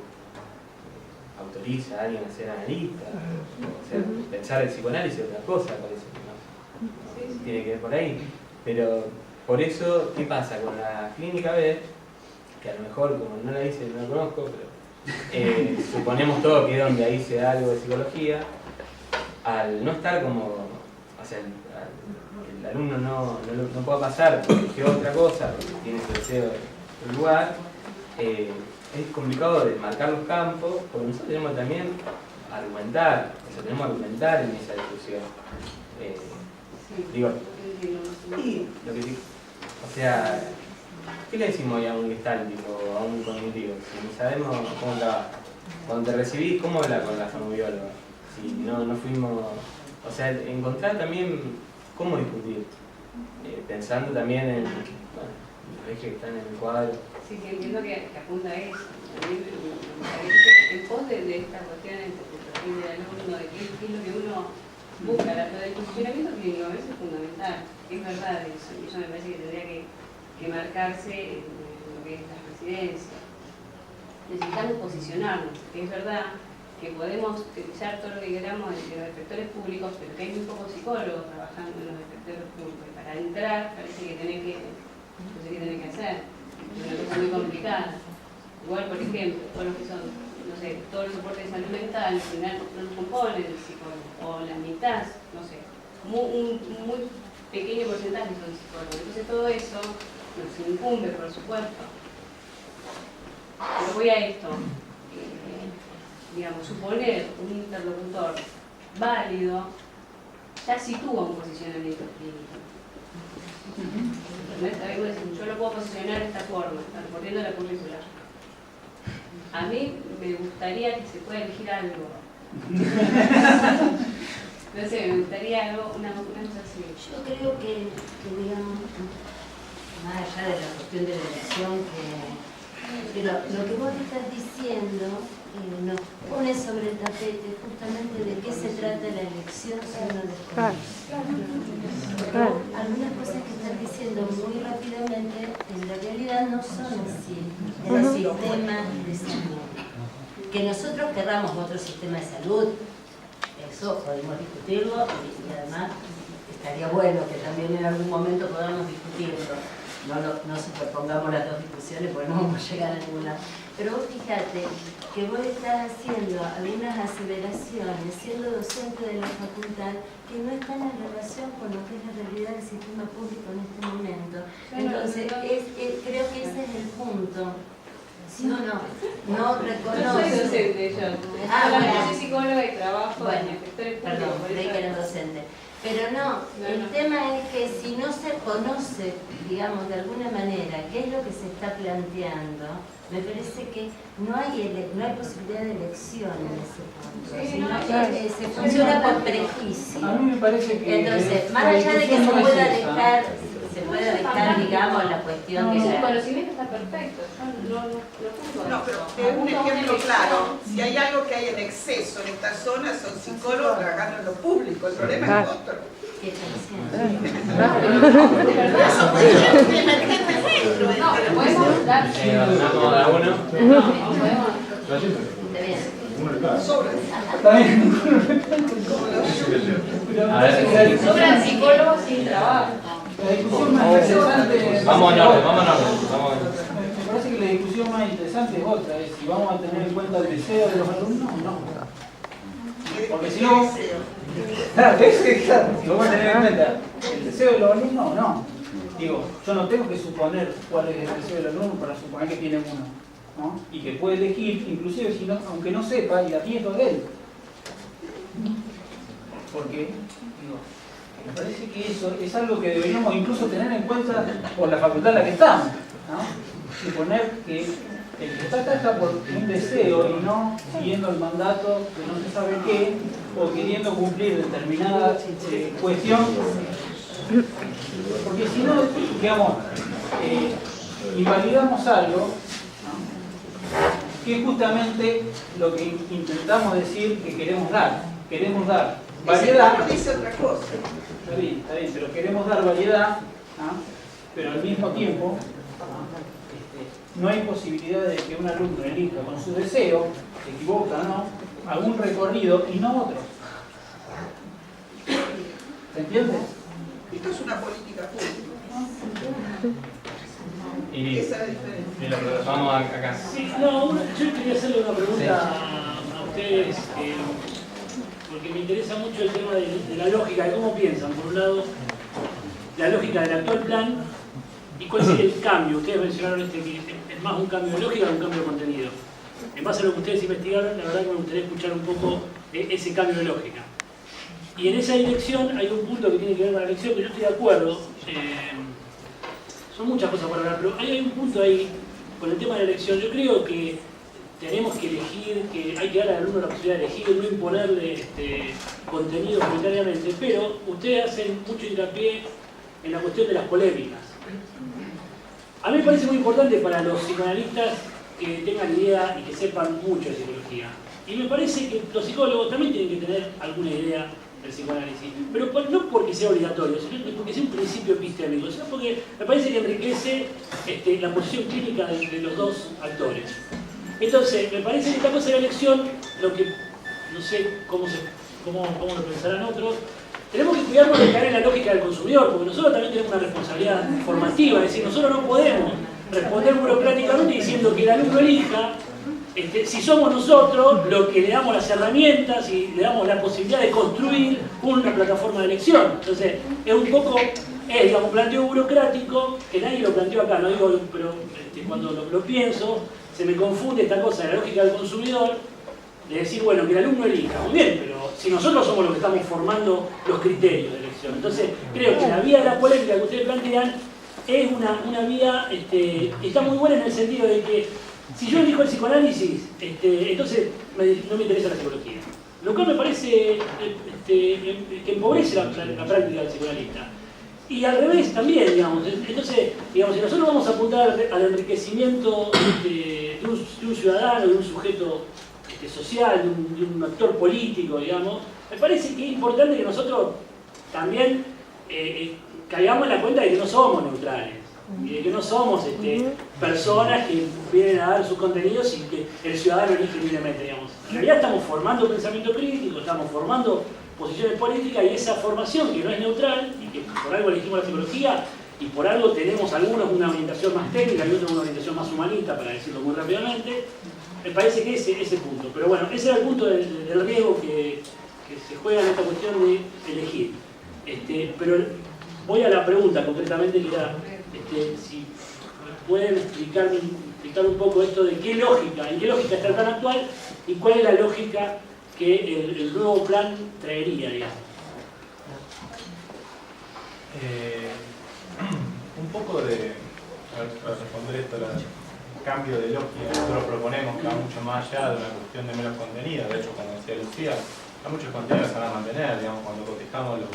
autoriza a alguien a ser analista, o sea, pensar el psicoanálisis es otra cosa, parece que no tiene que ver por ahí. Pero por eso, ¿qué pasa con la clínica B? Que a lo mejor, como no la hice, no la conozco, pero suponemos todo que es donde ahí se da algo de psicología, al no estar como, o sea, el alumno no puede pasar porque es otra cosa, porque tiene su deseo del lugar, es complicado de marcar los campos, porque nosotros tenemos que también argumentar, o sea, tenemos que argumentar en esa discusión. Digo, lo que digo, o sea, ¿qué le decimos hoy a un gestáltico o a un cognitivo? Si no sabemos cómo trabaja. Cuando te recibís, ¿cómo hablar con la fonobióloga? Si no fuimos... O sea, encontrar también cómo discutir. Pensando también en los ejes que están en el cuadro. Sí, que entiendo que apunta a eso. El post de esta cuestión entre el perfil del alumno, de qué es lo que uno busca, lo del posicionamiento clínico a veces es fundamental. Es verdad eso, y eso me parece que tendría que marcarse en lo que es las residencias. Necesitamos posicionarnos, porque es verdad que podemos utilizar todo lo que queramos de los efectores públicos, pero que hay muy pocos psicólogos trabajando en los efectores públicos. Y para entrar parece que tenés que hacer. Es una cosa muy complicada. Igual, por ejemplo, todos los que son, no sé, todos los soportes de salud mental, al final no los componen el psicólogo, o la mitad, no sé, un muy pequeño porcentaje son psicólogos. Entonces todo eso nos incumbe, por supuesto. Pero voy a esto, digamos, suponer un interlocutor válido ya sitúa un posicionamiento clínico. Yo lo puedo posicionar de esta forma, transportando la curricular. A mí me gustaría que se pueda elegir algo. No sé, me gustaría algo, una cosa así. Yo creo que digamos, más allá de la cuestión de la elección, pero lo que vos estás diciendo nos pone sobre el tapete justamente de qué se trata la elección si uno desconoce. Algunas cosas que estás diciendo muy rápidamente en la realidad no son así en el sistema de salud. Que nosotros querramos otro sistema de salud, eso podemos discutirlo y además estaría bueno que también en algún momento podamos discutirlo. No superpongamos las dos discusiones porque no vamos a llegar a ninguna. Pero vos fíjate que vos estás haciendo algunas aseveraciones, siendo docente de la facultad, que no están en relación con lo que es la realidad del sistema público en este momento. Entonces, creo que ese es el punto. ¿Sí o no? No reconoce. Yo soy docente, yo. Bueno. Yo soy psicóloga y trabajo en efectores públicos. Perdón, creí que era docente. Pero no, el tema es que si no se conoce, digamos, de alguna manera qué es lo que se está planteando, me parece que no hay posibilidad de elección en ese punto, sino que se funciona por prejuicio. A mí me parece que... Entonces, más allá de que se pueda dejar, digamos, la cuestión que... El conocimiento está perfecto, No, pero es un ejemplo claro. Si hay algo que hay en exceso en esta zona, son psicólogos trabajando en lo público. El problema es otro. ¿Qué está diciendo? No, pero podemos dar... Vamos a uno. No, podemos... Está bien. Está bien. A ver. Sobran psicólogos sin trabajo. La discusión más interesante... Vamos en orden, vamos en orden. Me parece que la discusión más interesante es otra, es si vamos a tener en cuenta el deseo de los alumnos o no. Porque si no... Claro, si vamos a tener en cuenta el deseo de los alumnos o no. Digo, yo no tengo que suponer cuál es el deseo del alumno para suponer que tiene uno, ¿no? Y que puede elegir, inclusive si no, aunque no sepa, y aquí es lo de él. Porque, digo, me parece que eso es algo que deberíamos incluso tener en cuenta por la facultad en la que estamos, ¿no? Suponer que el que está acá está por un deseo y no siguiendo el mandato de no se sabe qué, o queriendo cumplir determinada cuestión. Porque si no, digamos, invalidamos algo, ¿no? Que es justamente lo que intentamos decir que queremos dar. Queremos dar variedad. Ese dice otra cosa. Está bien, pero queremos dar variedad, ¿no? Pero al mismo tiempo, ¿no? no hay posibilidad de que un alumno elija con su deseo, se equivoca o no, algún recorrido y no otro. ¿Se entiende? Esto es una política pública. Y Esa es la diferencia. vamos acá. Sí, no, yo quería hacerle una pregunta a ustedes, porque me interesa mucho el tema de la lógica, de cómo piensan. Por un lado, la lógica del actual plan y cuál sería el cambio. Ustedes mencionaron que es más un cambio de lógica que un cambio de contenido. En base a lo que ustedes investigaron, la verdad que me gustaría escuchar un poco ese cambio de lógica. Y en esa dirección hay un punto que tiene que ver con la elección, que yo estoy de acuerdo. Son muchas cosas para hablar, pero hay un punto ahí con el tema de la elección. Yo creo que tenemos que elegir, que hay que dar al alumno la posibilidad de elegir, no imponerle contenido prioritariamente, pero ustedes hacen mucho hincapié en la cuestión de las polémicas. A mí me parece muy importante para los psicoanalistas que tengan idea y que sepan mucho de psicología. Y me parece que los psicólogos también tienen que tener alguna idea del psicoanálisis, pero no porque sea obligatorio, sino porque sea un principio epistémico, sino porque me parece que enriquece la posición clínica de los dos actores. Entonces, me parece que esta cosa de la elección, lo que no sé cómo lo pensarán otros, tenemos que cuidarnos de caer en la lógica del consumidor, porque nosotros también tenemos una responsabilidad formativa, es decir, nosotros no podemos responder burocráticamente diciendo que el alumno elija. Si somos nosotros los que le damos las herramientas y le damos la posibilidad de construir una plataforma de elección. Entonces, es un poco, digamos, un planteo burocrático que nadie lo planteó acá, no digo, pero cuando lo pienso, se me confunde esta cosa de la lógica del consumidor, de decir, bueno, que el alumno elija, muy bien, pero si nosotros somos los que estamos formando los criterios de elección. Entonces, creo que la vía de la polémica que ustedes plantean es una vía, está muy buena en el sentido de que si yo elijo el psicoanálisis, entonces no me interesa la psicología. Lo cual me parece que empobrece la práctica del psicoanalista. Y al revés también, digamos. Entonces, digamos, si nosotros vamos a apuntar al enriquecimiento de un ciudadano, de un sujeto social, de un actor político, digamos, me parece que es importante que nosotros también caigamos en la cuenta de que no somos neutrales. Y de que no somos personas que vienen a dar sus contenidos y que el ciudadano elige libremente, digamos. En realidad estamos formando pensamiento crítico, estamos formando posiciones políticas y esa formación que no es neutral y que por algo elegimos la psicología y por algo tenemos algunos una orientación más técnica y otros una orientación más humanista, para decirlo muy rápidamente, me parece que ese punto. Pero bueno, ese era el punto del riesgo que se juega en esta cuestión de elegir. Pero voy a la pregunta concretamente, que era si pueden explicar un poco esto de en qué lógica está el plan actual y cuál es la lógica que el nuevo plan traería, digamos. Un poco para responder esto, el cambio de lógica que nosotros proponemos que va mucho más allá de una cuestión de menos contenido. De hecho, como decía Lucía, hay muchos contenidos que se van a mantener, digamos, cuando cotejamos los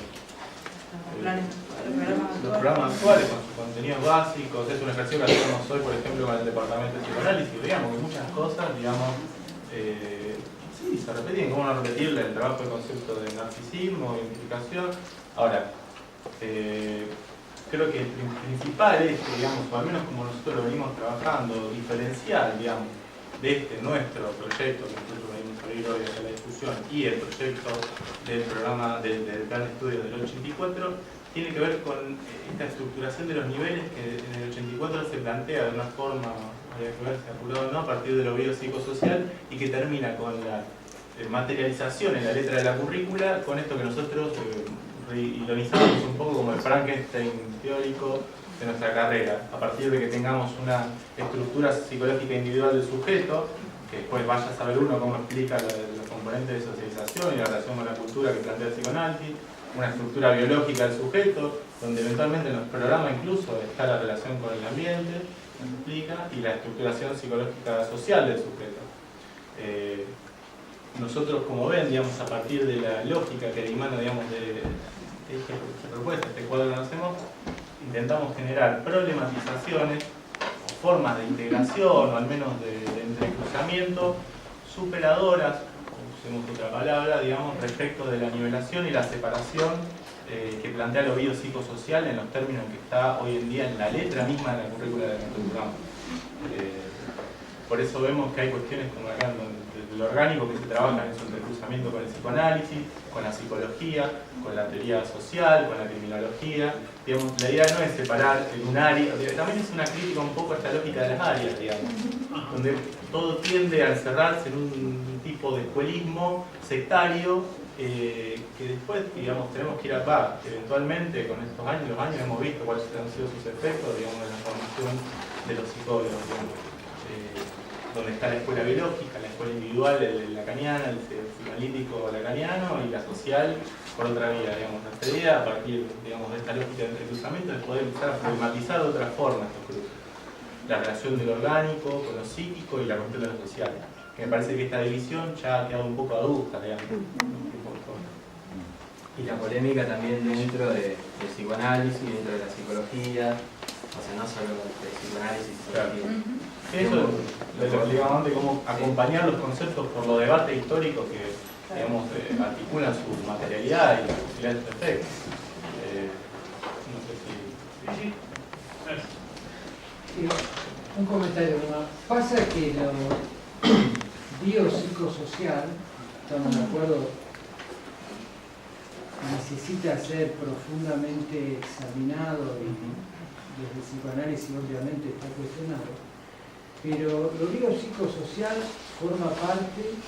programas actuales con sus contenidos básicos. Es un ejercicio que hacemos hoy, por ejemplo, con el departamento de psicoanálisis. Digamos que muchas cosas, digamos, sí, se repiten, como no repetirle el trabajo del concepto de narcisismo, identificación. Ahora, creo que el principal es, digamos, o al menos como nosotros lo venimos trabajando, diferencial, digamos, de nuestro proyecto que nosotros venimos a abrir hoy hacia la discusión y el proyecto del programa del plan de estudios del 84, tiene que ver con esta estructuración de los niveles que en el 84 se plantea de una forma, habría que ver si apurado o no, a partir de lo biopsicosocial y que termina con la materialización en la letra de la currícula, con esto que nosotros ironizamos un poco como el Frankenstein teórico de nuestra carrera, a partir de que tengamos una estructura psicológica individual del sujeto, que después vaya a saber uno cómo explica los componentes de socialización y la relación con la cultura que plantea el psicoanálisis, una estructura biológica del sujeto, donde eventualmente en los programas incluso está la relación con el ambiente, nos explica, y la estructuración psicológica social del sujeto. Nosotros, como ven, digamos, a partir de la lógica que dimana, digamos, de esta propuesta, este cuadro que hacemos, intentamos generar problematizaciones o formas de integración, o al menos de entrecruzamiento, superadoras, usemos otra palabra, digamos, respecto de la nivelación y la separación que plantea lo biopsicosocial en los términos que está hoy en día en la letra misma de la currícula de nuestro programa. Por eso vemos que hay cuestiones como acá, lo orgánico que se trabaja en su entrecruzamiento con el psicoanálisis, con la psicología, con la teoría social, con la criminología. Digamos, la idea no es separar en un área, también es una crítica un poco a esta lógica de las áreas, digamos, donde todo tiende a encerrarse en un tipo de escuelismo sectario que después, digamos, tenemos que ir a eventualmente con estos años, los años hemos visto cuáles han sido sus efectos, digamos, en la formación de los psicólogos, digamos. Donde está la escuela biológica, la escuela individual, el lacaniana, el psicoanalítico lacaniano y la social por otra vía, digamos. Nuestra idea, a partir, digamos, de esta lógica de entrecruzamiento, es poder empezar a problematizar de otra forma estos cruces. La relación del orgánico con lo psiquico y la cuestión de lo social. Que me parece que esta división ya ha quedado un poco adulta, digamos. Y la polémica también dentro del psicoanálisis, dentro de la psicología, o sea, no solo el psicoanálisis, sino eso es de cómo acompañar los conceptos por los debates históricos que, digamos, articulan su materialidad y las posibilidades de efectos. No sé si... Sí, un comentario nomás. Pasa que lo biopsicosocial, estamos de acuerdo, necesita ser profundamente examinado y desde el psicoanálisis obviamente está cuestionado. Pero lo biopsicosocial forma parte,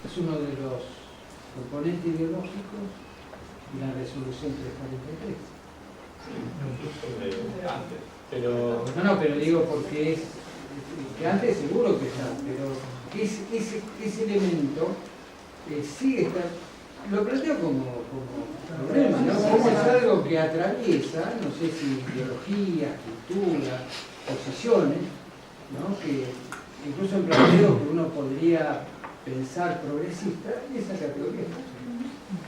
es uno de los componentes ideológicos de la resolución 343. Antes, pero... No, pero digo porque es que antes seguro que está, pero ese elemento sigue estando. Lo planteo como problema, ¿no? Como es algo que atraviesa, no sé si ideologías, cultura, posiciones, ¿no? Que incluso en planteo que uno podría pensar progresista, esa categoría.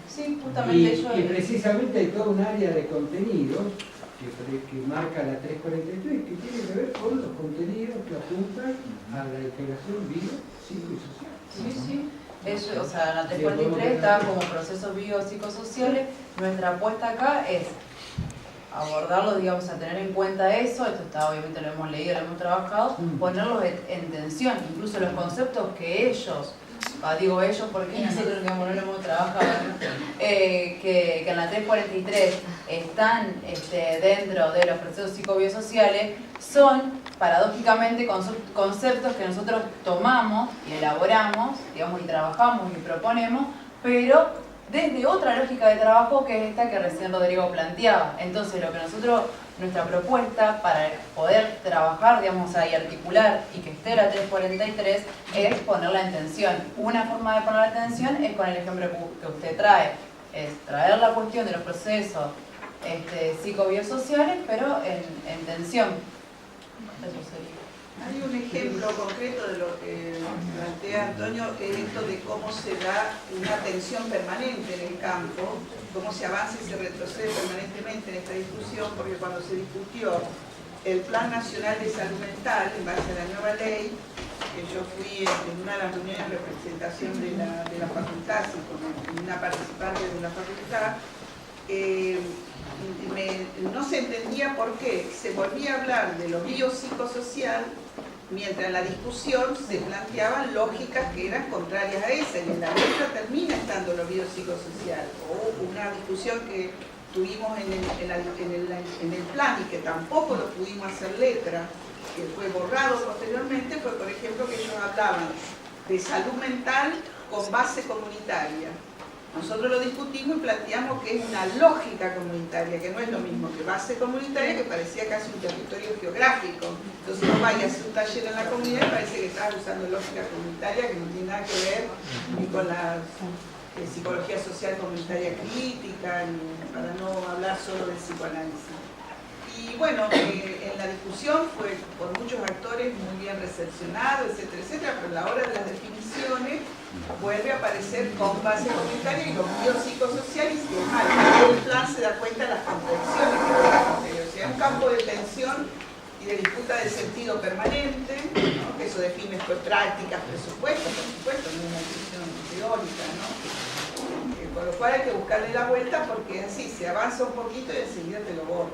Sí, justamente y precisamente hay toda un área de contenidos que marca la 343 que tiene que ver con los contenidos que apuntan a la integración bio, psico y social. Sí, sí. Eso, o sea, en la 343 está como procesos biopsicosociales. Nuestra apuesta acá es abordarlo, digamos, a tener en cuenta eso. Esto está, obviamente lo hemos leído, lo hemos trabajado, ponerlos en tensión, incluso los conceptos que ellos, digo ellos porque nosotros, digamos, no lo hemos trabajado, que en la 343 están dentro de los procesos psicobiosociales, son paradójicamente conceptos que nosotros tomamos y elaboramos, digamos, y trabajamos y proponemos, pero desde otra lógica de trabajo que es esta que recién Rodrigo planteaba. Entonces, lo que nuestra propuesta para poder trabajar, digamos, y articular y que esté la 343 es ponerla en tensión. Una forma de ponerla en tensión es con el ejemplo que usted trae, es traer la cuestión de los procesos psicobiosociales, pero en tensión. Eso sería. Hay un ejemplo concreto de lo que plantea Antonio, que es esto de cómo se da una tensión permanente en el campo, cómo se avanza y se retrocede permanentemente en esta discusión, porque cuando se discutió el Plan Nacional de Salud Mental, en base a la nueva ley, que yo fui en una de las reuniones de representación de la facultad, como una participante de la facultad, no se entendía por qué se volvía a hablar de lo biopsicosocial mientras en la discusión se planteaban lógicas que eran contrarias a esa, y en la letra termina estando lo biopsicosocial. O una discusión que tuvimos en el plan y que tampoco lo pudimos hacer letra, que fue borrado posteriormente, fue por ejemplo que ellos hablaban de salud mental con base comunitaria. Nosotros lo discutimos y planteamos que es una lógica comunitaria, que no es lo mismo que base comunitaria, que parecía casi un territorio geográfico. Entonces no vayas a hacer un taller en la comunidad y parece que estás usando lógica comunitaria, que no tiene nada que ver ni con la psicología social comunitaria crítica, ni para no hablar solo del psicoanálisis. Y bueno, en la discusión fue por muchos actores muy bien recepcionado, etcétera, etcétera, pero a la hora de las definiciones vuelve a aparecer con base comunitaria y con biopsicosocial, y si es mal, el plan se da cuenta de las contradicciones que hay. O sea, un campo de tensión y de disputa de sentido permanente, ¿no? Que eso define pues, prácticas, presupuestos, por supuesto, no es una discusión teórica, ¿no? Por lo cual hay que buscarle la vuelta porque así se avanza un poquito y enseguida te lo borro.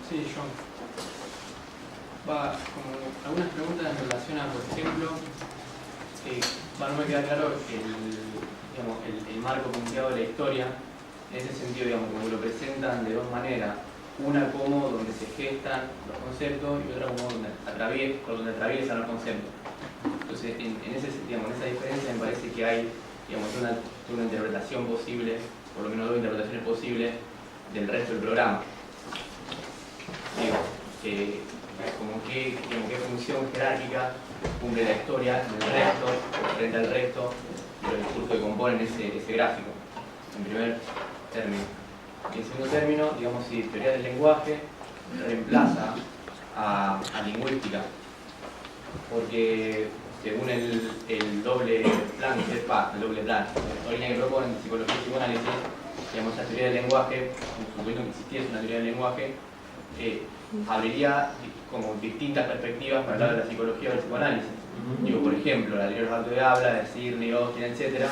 Sí, yo. Como algunas preguntas en relación a, por ejemplo, no me queda claro el marco punteado de la historia. En ese sentido, digamos, como lo presentan de dos maneras. Una como donde se gestan los conceptos y otra como donde atraviesan los conceptos. Entonces, en esa diferencia me parece que hay, digamos, una interpretación posible, por lo menos dos interpretaciones posibles del resto del programa. Como qué función jerárquica cumple la historia del resto, frente al resto de los discursos que componen ese gráfico, en primer término. Y en segundo término, digamos, si teoría del lenguaje reemplaza a lingüística, porque según el doble plan, la línea que proponen psicología y psicoanálisis, digamos, la teoría del lenguaje, suponiendo que existiese una teoría del lenguaje, abriría como distintas perspectivas para hablar de la psicología o del psicoanálisis. Digo, por ejemplo, la teoría de los actos de habla, de Cirne, Austin, etc.,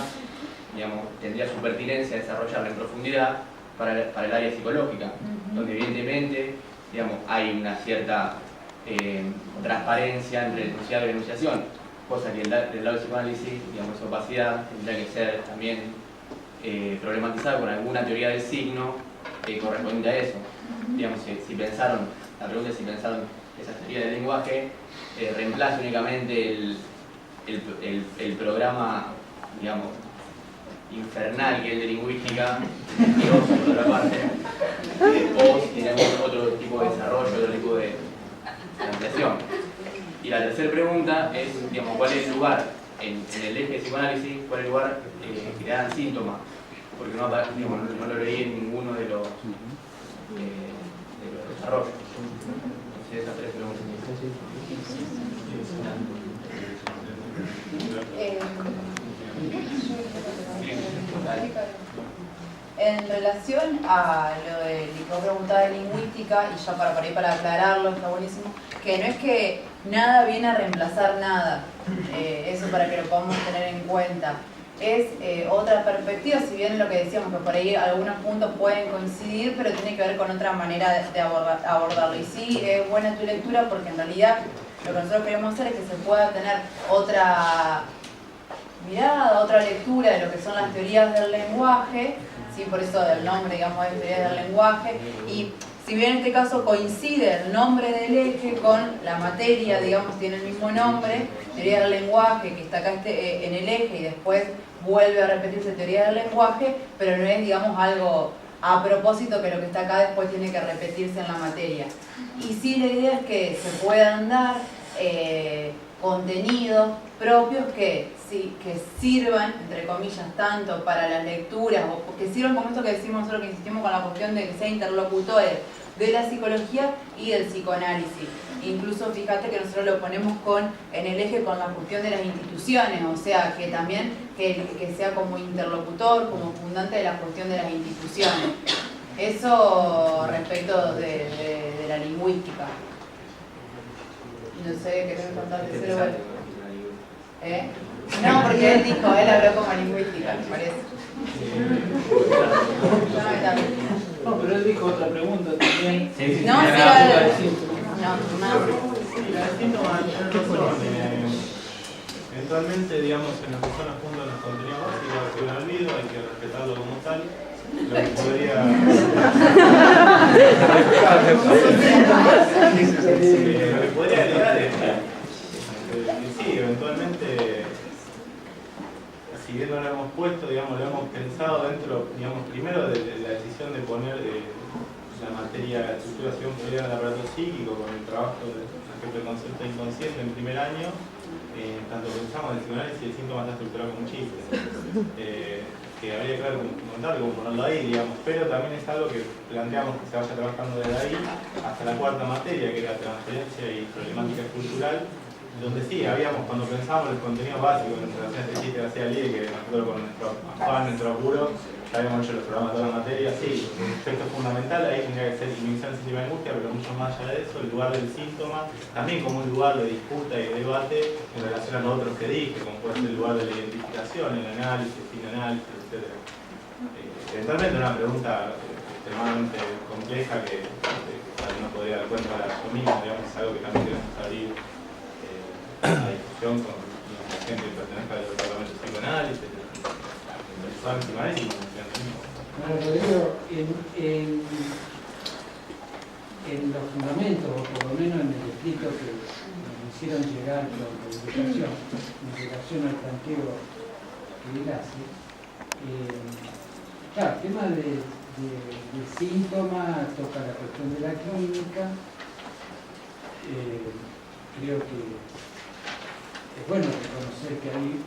digamos, tendría su pertinencia a desarrollarla en profundidad para el área psicológica, donde evidentemente, digamos, hay una cierta transparencia entre enunciado y enunciación, cosa que del lado del psicoanálisis, digamos, esa opacidad tendría que ser también problematizada con alguna teoría del signo correspondiente a eso. Digamos, si pensaron, la pregunta es si pensaron que esa teoría del lenguaje reemplaza únicamente el programa, digamos, infernal que es el de lingüística, por otra parte, o si tenemos otro tipo de desarrollo, otro tipo de ampliación. Y la tercera pregunta es, digamos, ¿cuál es el lugar en el eje de psicoanálisis, cuál es el lugar que dan síntomas? Porque no lo leí en ninguno de los desarrollos. Entonces, esas tres preguntas. En relación a lo de que vos preguntabas de lingüística, y ya para aclararlo, está buenísimo, que no es que nada viene a reemplazar nada, eso para que lo podamos tener en cuenta. Es otra perspectiva, si bien lo que decíamos, que por ahí algunos puntos pueden coincidir, pero tiene que ver con otra manera de abordarlo. Y sí, es buena tu lectura porque en realidad lo que nosotros queremos hacer es que se pueda tener otra mirada, otra lectura de lo que son las teorías del lenguaje, ¿sí? Por eso el nombre, digamos, es teorías del lenguaje, y si bien en este caso coincide el nombre del eje con la materia, digamos, tiene el mismo nombre, teoría del lenguaje, que está acá en el eje y después vuelve a repetirse teoría del lenguaje, pero no es, digamos, algo a propósito que lo que está acá después tiene que repetirse en la materia. Y sí, la idea es que se puedan dar contenidos propios que sirvan, entre comillas, tanto para las lecturas, o que sirvan como esto que decimos nosotros, que insistimos con la cuestión de que sean interlocutores de la psicología y del psicoanálisis. Incluso fíjate que nosotros lo ponemos en el eje con la cuestión de las instituciones, o sea, que también que sea como interlocutor, como fundante de la cuestión de las instituciones. Eso respecto de la lingüística. No sé, ¿querés contarte cero? No, porque él habló como lingüística, me parece. No, pero él dijo otra pregunta también. Eventualmente, digamos, en lo que son los puntos de los contenidos básicos, que un olvido, hay que respetarlo como tal. Lo que podría agregar es que sí, eventualmente, si bien no lo hemos puesto, digamos, lo hemos pensado dentro, digamos, primero de la decisión de poner la materia de estructuración previa del aparato psíquico con el trabajo de ejemplo de concepto inconsciente en primer año, tanto pensamos en el psicoanálisis y el síntoma está estructurado como un chiste. Que habría que comentar cómo ponerlo ahí, digamos, pero también es algo que planteamos que se vaya trabajando desde ahí hasta la cuarta materia, que era transferencia y problemática cultural, donde sí, habíamos, cuando pensábamos el contenido básico en relación a este chiste que hacía Lee, que nosotros con nuestro afán, nuestro apuro, ya habíamos hecho los programas de toda la materia, sí, un aspecto fundamental ahí tendría que ser inhibición sensitiva de angustia, pero mucho más allá de eso, el lugar del síntoma, también como un lugar de disputa y de debate en relación a los otros que dije, como puede ser el lugar de la identificación, el análisis, sin análisis, etc. Eventualmente una pregunta extremadamente compleja que no podría dar cuenta yo mismo, digamos, es algo que también queremos abrir a discusión con la gente que pertenezca al departamento de psicoanálisis, de personas psicoanálisis y Bueno, Rodrigo, en los fundamentos, o por lo menos en el escrito que nos hicieron llegar con la publicación, en relación al planteo que él hace, claro, el tema de síntomas toca la cuestión de la clínica. Creo que es bueno reconocer que ahí,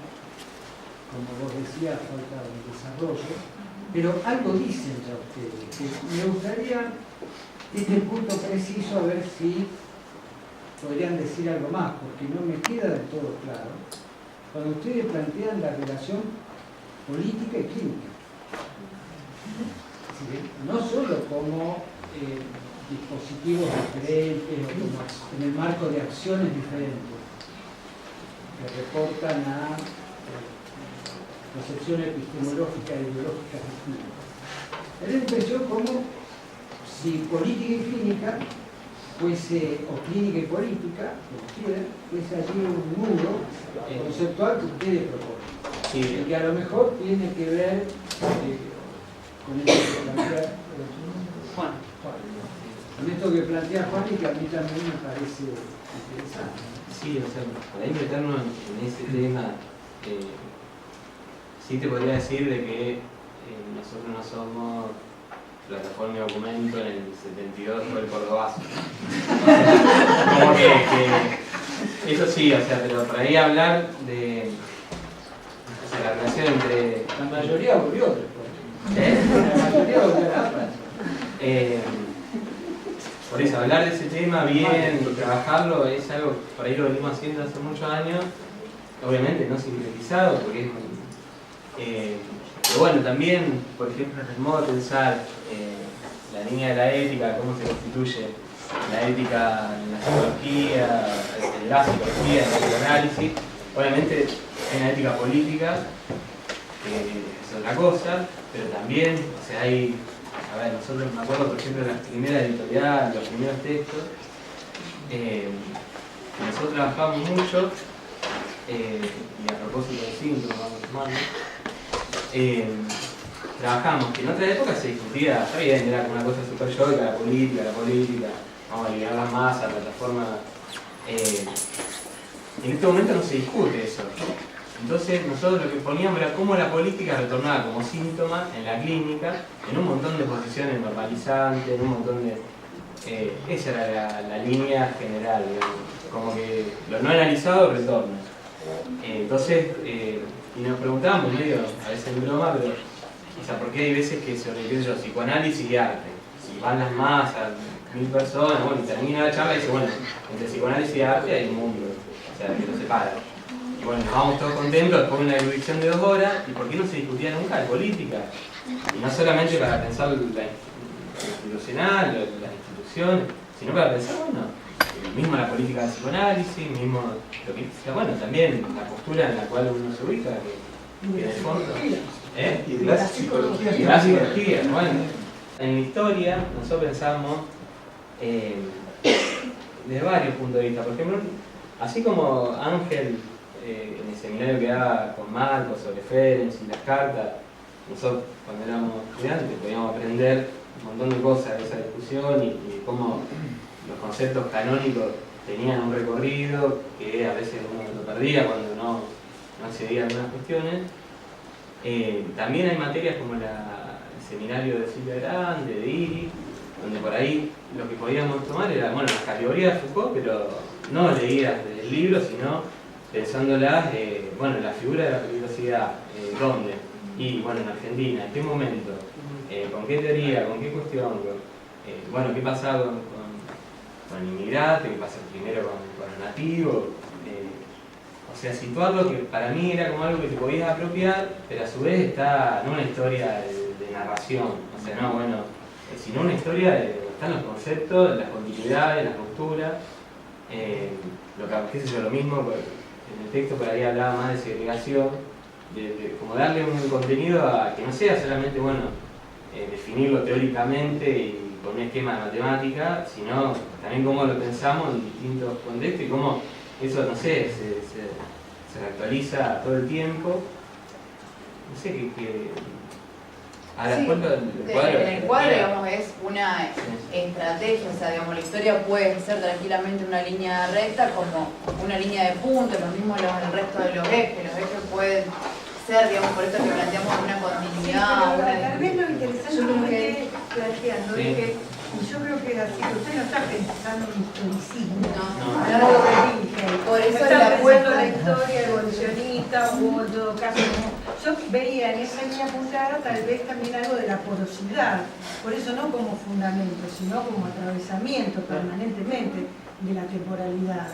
como vos decías, falta un desarrollo, pero algo dicen ya ustedes, que me gustaría este punto preciso a ver si podrían decir algo más, porque no me queda del todo claro cuando ustedes plantean la relación política y clínica. No solo como dispositivos diferentes, o como en el marco de acciones diferentes que reportan a concepciones epistemológicas e ideológicas distintas. Me da la impresión como si política y clínica fuese, o clínica y política, como quieran, fuese allí un nudo conceptual que ustedes proponen. Sí. Y que a lo mejor tiene que ver con esto que plantea Juan. Con esto que plantea Juan y que a mí también me parece interesante. Sí, o sea, para ir meternos en ese tema, sí te podría decir de que nosotros no somos plataforma de documento en el 72 por el Cordobazo. Como que eso sí, o sea, pero por ahí hablar de la relación entre... La mayoría volvió después. La mayoría volvió a la Francia. Por eso, hablar de ese tema bien y trabajarlo es algo, por ahí lo venimos haciendo hace muchos años, obviamente no sintetizado, porque es pero bueno, también, por ejemplo, en el modo de pensar la línea de la ética, cómo se constituye la ética en la psicología, en la psicología, en el psicoanálisis, obviamente hay una ética política, que es otra cosa, pero también, o sea, hay, a ver, nosotros me acuerdo, por ejemplo, de la primera editorial, los primeros textos, nosotros trabajamos mucho, y a propósito de síntomas, vamos a tomarlo, trabajamos que en otra época se discutía, está bien, era como una cosa súper yoica, la política, vamos a liberar las masas, la plataforma. En este momento no se discute eso. Entonces nosotros lo que poníamos era cómo la política retornaba como síntoma en la clínica, en un montón de posiciones normalizantes, en un montón de... esa era la línea general, digamos. Como que lo no analizado retorna. Entonces, y nos preguntábamos medio, a veces en broma, pero quizá por qué hay veces que se requiere psicoanálisis y arte. Si van las masas, 1000 personas, bueno, y termina la charla y dice, bueno, entre psicoanálisis y arte hay un mundo, o sea, que lo separa. Y bueno, nos vamos todos contentos después de una erudición de 2 horas, ¿y por qué no se discutía nunca de política? Y no solamente para pensar la institucional, las instituciones, sino para pensar, bueno, mismo la política del psicoanálisis, mismo lo que, bueno, también la postura en la cual uno se ubica, que en el fondo... Y la psicología. Y la psicología, bueno. En la historia, nosotros pensamos desde varios puntos de vista. Por ejemplo, así como Ángel, en el seminario que daba con Marcos sobre Ferenc y las cartas, nosotros cuando éramos estudiantes podíamos aprender un montón de cosas de esa discusión y cómo los conceptos canónicos tenían un recorrido que a veces uno lo perdía cuando no accedía a algunas cuestiones. También hay materias como el seminario de Silvia Grande, de Iri, donde por ahí lo que podíamos tomar era, bueno, las categorías de Foucault, pero no leídas del libro, sino pensándolas, bueno, la figura de la peligrosidad, ¿dónde? Y bueno, en Argentina, ¿en qué momento? ¿Con qué teoría? ¿Con qué cuestión? Bueno, ¿qué pasaba con el inmigrante? ¿Qué pasa primero con los nativos? O sea, situarlo que para mí era como algo que te podías apropiar, pero a su vez está no una historia de narración, o sea, no, bueno, sino una historia de están los conceptos, las continuidades, las posturas, lo que, qué sé yo, lo mismo, en el texto por ahí hablaba más de segregación, de como darle un contenido a que no sea solamente, bueno, definirlo teóricamente y con un esquema de matemática, sino también cómo lo pensamos en distintos contextos y cómo eso, no sé, se actualiza todo el tiempo. No sé qué. Ahora, Sí, después el cuadro. en el cuadro, digamos, es una estrategia, o sea, digamos, la historia puede ser tranquilamente una línea recta como una línea de puntos, lo mismo el resto de los ejes pueden ser, digamos, por esto que planteamos una continuidad. Tal vez lo interesante yo creo que que planteando es que, y yo creo que es así, que usted no está pensando en historicismo, no, por eso está la pensando apuesta la historia evolucionista o en todo caso, yo veía en esa línea apuntada tal vez también algo de la porosidad, por eso no como fundamento, sino como atravesamiento permanentemente de la temporalidad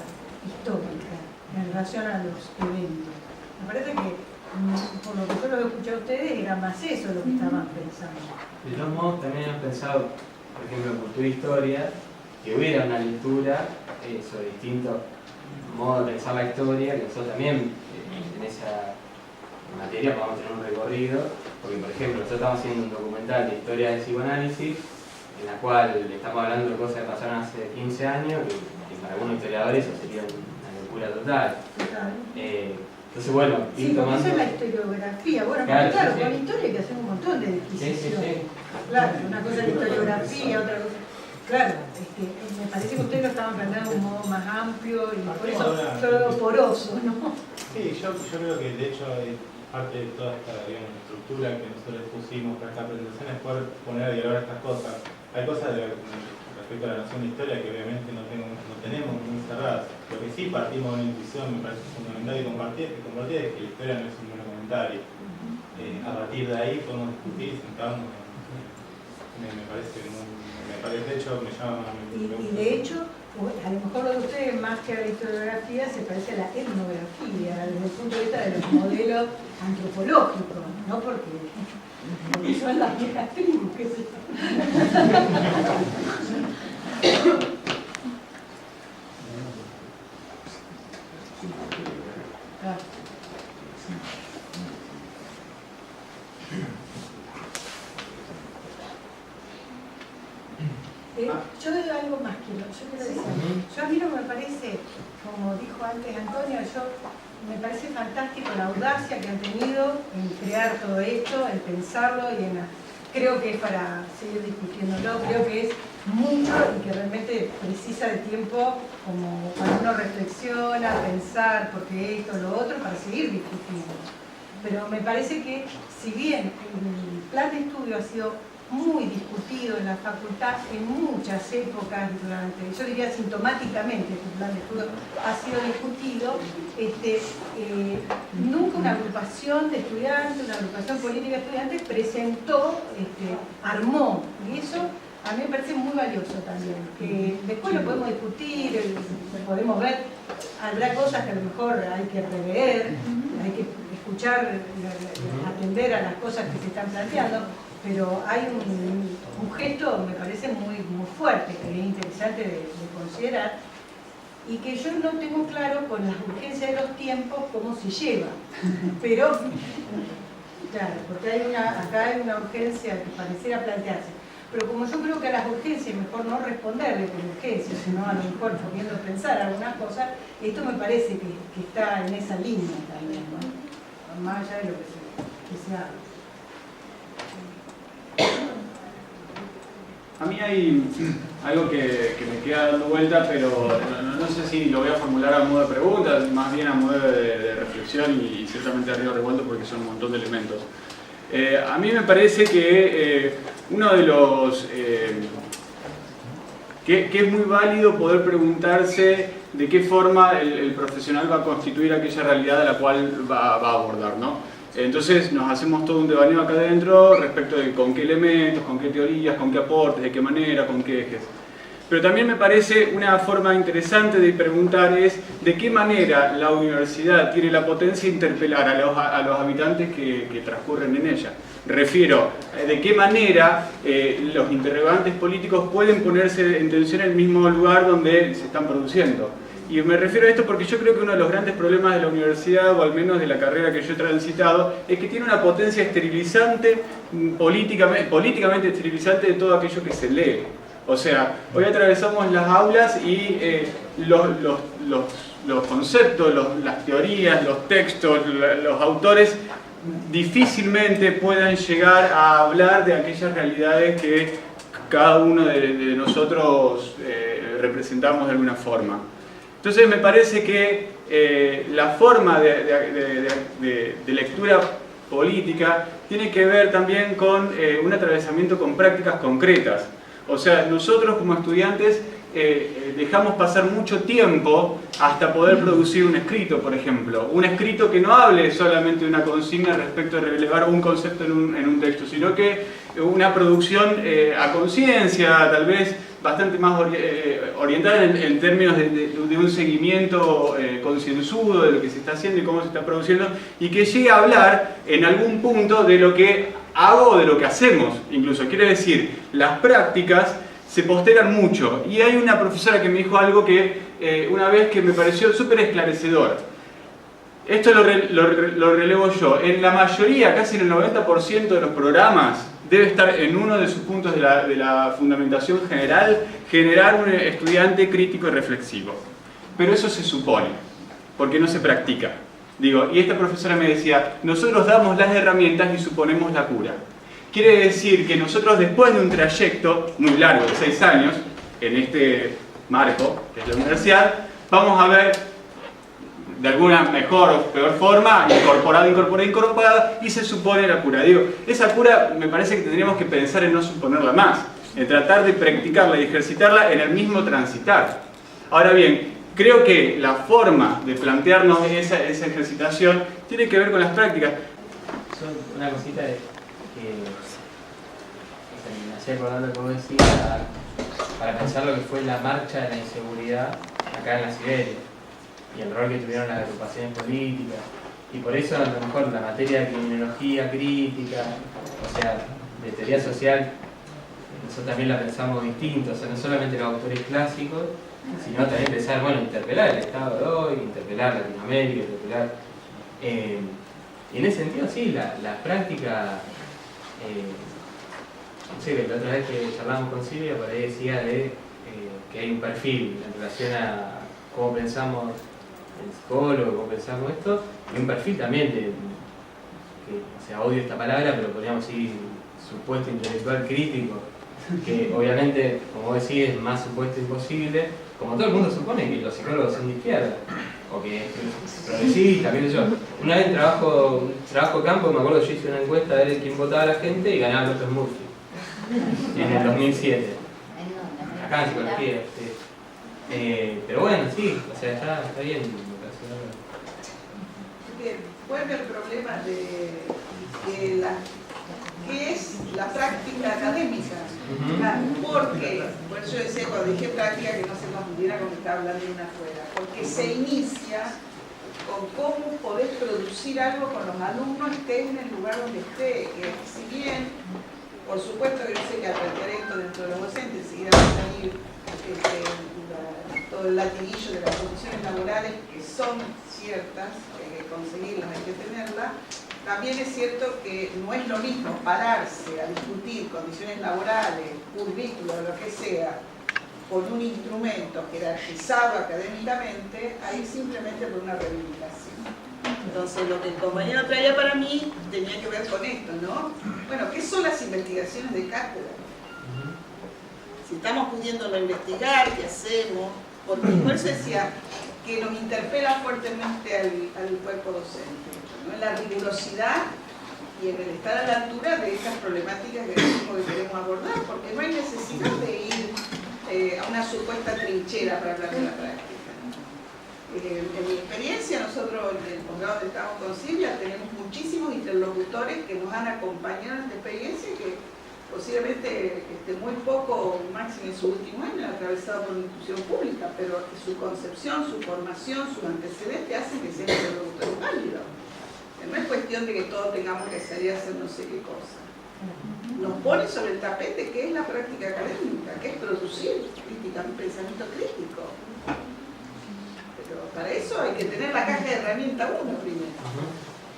histórica en relación a los eventos. Me parece que, por lo que yo lo he escuchado a ustedes, era más eso lo que estaban pensando. De todos modos, también hemos pensado, por ejemplo, en cultura e historia, que hubiera una lectura sobre distintos modos de pensar la historia, que nosotros también en esa materia podamos tener un recorrido, porque por ejemplo nosotros estamos haciendo un documental de historia del psicoanálisis, en la cual estamos hablando de cosas que pasaron hace 15 años, y para algunos historiadores eso sería una locura total. Entonces bueno, sí, porque esa es la historiografía. Bueno, claro, claro, sí, con sí. historia hay que hacer un montón de disquisiciones. Sí. Claro, una cosa es la historiografía, otra cosa. Claro, me parece que ustedes lo estaban planteando de un modo más amplio y por eso yo lo veo poroso, ¿no? Sí, yo creo que de hecho parte de toda esta, digamos, estructura que nosotros pusimos para esta presentación es poder poner a dialogar estas cosas. Hay cosas respecto a la noción de historia que obviamente no tenemos muy cerradas. Lo que sí partimos de una intuición, me parece fundamental y compartir es que la historia no es un mero comentario. A partir de ahí podemos discutir y sentarnos. Me parece muy... de hecho me llama... Y de hecho, a lo mejor lo de ustedes más que a la historiografía se parece a la etnografía, desde el punto de vista de los modelos antropológicos, no porque son las viejas tribus, qué sé yo. Yo digo algo más, yo quiero decir, yo a mí no me parece, como dijo antes Antonio, me parece fantástico la audacia que han tenido en crear todo esto, en pensarlo y creo que es para seguir discutiéndolo, creo que es mucho y que realmente precisa de tiempo como cuando uno reflexiona, pensar, porque esto, lo otro, para seguir discutiendo. Pero me parece que si bien el plan de estudio ha sido muy discutido en la facultad en muchas épocas durante, yo diría sintomáticamente, este plan de estudio ha sido discutido, nunca una agrupación de estudiantes, una agrupación política de estudiantes presentó, armó, y eso a mí me parece muy valioso también, que después lo podemos discutir, podemos ver, habrá cosas que a lo mejor hay que rever, hay que escuchar, atender a las cosas que se están planteando, pero hay un gesto, me parece, muy fuerte, que es interesante de considerar, y que yo no tengo claro con las urgencias de los tiempos cómo se lleva, pero, claro, porque acá hay una urgencia que pareciera plantearse, pero como yo creo que a las urgencias es mejor no responderle con urgencias, sino a lo mejor pudiendo pensar algunas cosas, esto me parece que está en esa línea también, ¿no? Más allá de lo que se habla. A mí hay algo que me queda dando vuelta, pero no sé si lo voy a formular a modo de pregunta, más bien a modo de reflexión y ciertamente arriba revuelto porque son un montón de elementos. A mí me parece que uno de los... que es muy válido poder preguntarse de qué forma el profesional va a constituir aquella realidad a la cual va a abordar, ¿no? Entonces nos hacemos todo un devaneo acá adentro respecto de con qué elementos, con qué teorías, con qué aportes, de qué manera, con qué ejes. Pero también me parece una forma interesante de preguntar es de qué manera la universidad tiene la potencia de interpelar a los habitantes que transcurren en ella. Refiero, de qué manera los interrogantes políticos pueden ponerse en tensión en el mismo lugar donde se están produciendo. Y me refiero a esto porque yo creo que uno de los grandes problemas de la universidad, o al menos de la carrera que yo he transitado, es que tiene una potencia esterilizante, políticamente esterilizante de todo aquello que se lee. O sea, hoy atravesamos las aulas y los conceptos, las teorías, los textos, los autores difícilmente puedan llegar a hablar de aquellas realidades que cada uno de nosotros representamos de alguna forma. Entonces me parece que la forma de lectura política tiene que ver también con un atravesamiento con prácticas concretas. O sea, nosotros como estudiantes dejamos pasar mucho tiempo hasta poder producir un escrito, por ejemplo. Un escrito que no hable solamente de una consigna respecto de relevar un concepto en un texto, sino que una producción a conciencia, tal vez bastante más orientada en términos de un seguimiento concienzudo de lo que se está haciendo y cómo se está produciendo, y que llegue a hablar en algún punto de lo que hago o de lo que hacemos. Incluso quiere decir, las prácticas se postergan mucho. Y hay una profesora que me dijo algo que una vez que me pareció súper esclarecedor. Esto lo relevo yo. En la mayoría, casi en el 90% de los programas, debe estar en uno de sus puntos de la fundamentación general, generar un estudiante crítico y reflexivo. Pero eso se supone, porque no se practica. Digo, y esta profesora me decía, nosotros damos las herramientas y suponemos la cura. Quiere decir que nosotros, después de un trayecto muy largo de 6 años, en este marco, que es la universidad, vamos a ver de alguna mejor o peor forma, incorporada, y se supone la cura. Digo, esa cura me parece que tendríamos que pensar en no suponerla más, en tratar de practicarla y ejercitarla en el mismo transitar. Ahora bien, creo que la forma de plantearnos esa ejercitación tiene que ver con las prácticas. Una cosita que me hacía acordar lo que vos decías para pensar lo que fue la marcha de la inseguridad acá en la Siberia y el rol que tuvieron las agrupaciones políticas, y por eso a lo mejor la materia de criminología crítica, o sea, de teoría social, nosotros también la pensamos distinto, o sea, no solamente los autores clásicos, sino también pensar, bueno, interpelar el Estado de hoy, interpelar Latinoamérica, interpelar... y en ese sentido, sí, la práctica, no sé, la otra vez que charlamos con Silvia, por ahí decía que hay un perfil en relación a cómo pensamos el psicólogo, cómo pensamos esto, y un perfil también de, que, o sea, odio esta palabra, pero podríamos decir supuesto intelectual crítico, que obviamente, como vos decís, es más supuesto imposible, como todo el mundo supone que los psicólogos son de izquierda, o que progresistas, qué sé yo. Una vez trabajo campo, me acuerdo que yo hice una encuesta a ver quién votaba a la gente y ganaba López Murphy, en el 2007. Acá en psicología, sí. Pero bueno, sí, o sea, está bien. Bien, vuelve el problema de que ¿qué es la práctica académica? Porque, por eso decía cuando dije práctica que no se confundiera con que estaba hablando de una afuera, porque se inicia con cómo podés producir algo con los alumnos, estés en el lugar donde esté, que si bien, por supuesto que yo sé que al plantear esto dentro de los docentes, enseguida va a salir todo el latiguillo de las condiciones laborales que son ciertas, hay que conseguirlas, hay que tenerlas. También es cierto que no es lo mismo pararse a discutir condiciones laborales, currículo, lo que sea, con un instrumento jerarquizado académicamente, ahí simplemente por una reivindicación. Entonces, lo que el compañero traía para mí tenía que ver con esto, ¿no? Bueno, ¿qué son las investigaciones de cátedra? Si estamos pudiéndolo investigar, ¿qué hacemos? Porque por eso decía que nos interpela fuertemente al cuerpo docente, ¿no? En la rigurosidad y en el estar a la altura de estas problemáticas que queremos abordar, porque no hay necesidad de ir a una supuesta trinchera para hablar de la práctica. En mi experiencia, nosotros en el posgrado de Estado con Silvia tenemos muchísimos interlocutores que nos han acompañado en esta experiencia y que posiblemente muy poco, máximo en su último año, atravesado por una institución pública, pero su concepción, su formación, sus antecedentes hacen que sean interlocutores válidos. No es cuestión de que todos tengamos que salir a hacer no sé qué cosa. Nos pone sobre el tapete qué es la práctica académica, qué es producir crítica, un pensamiento crítico. para eso hay que tener la caja de herramientas uno primero,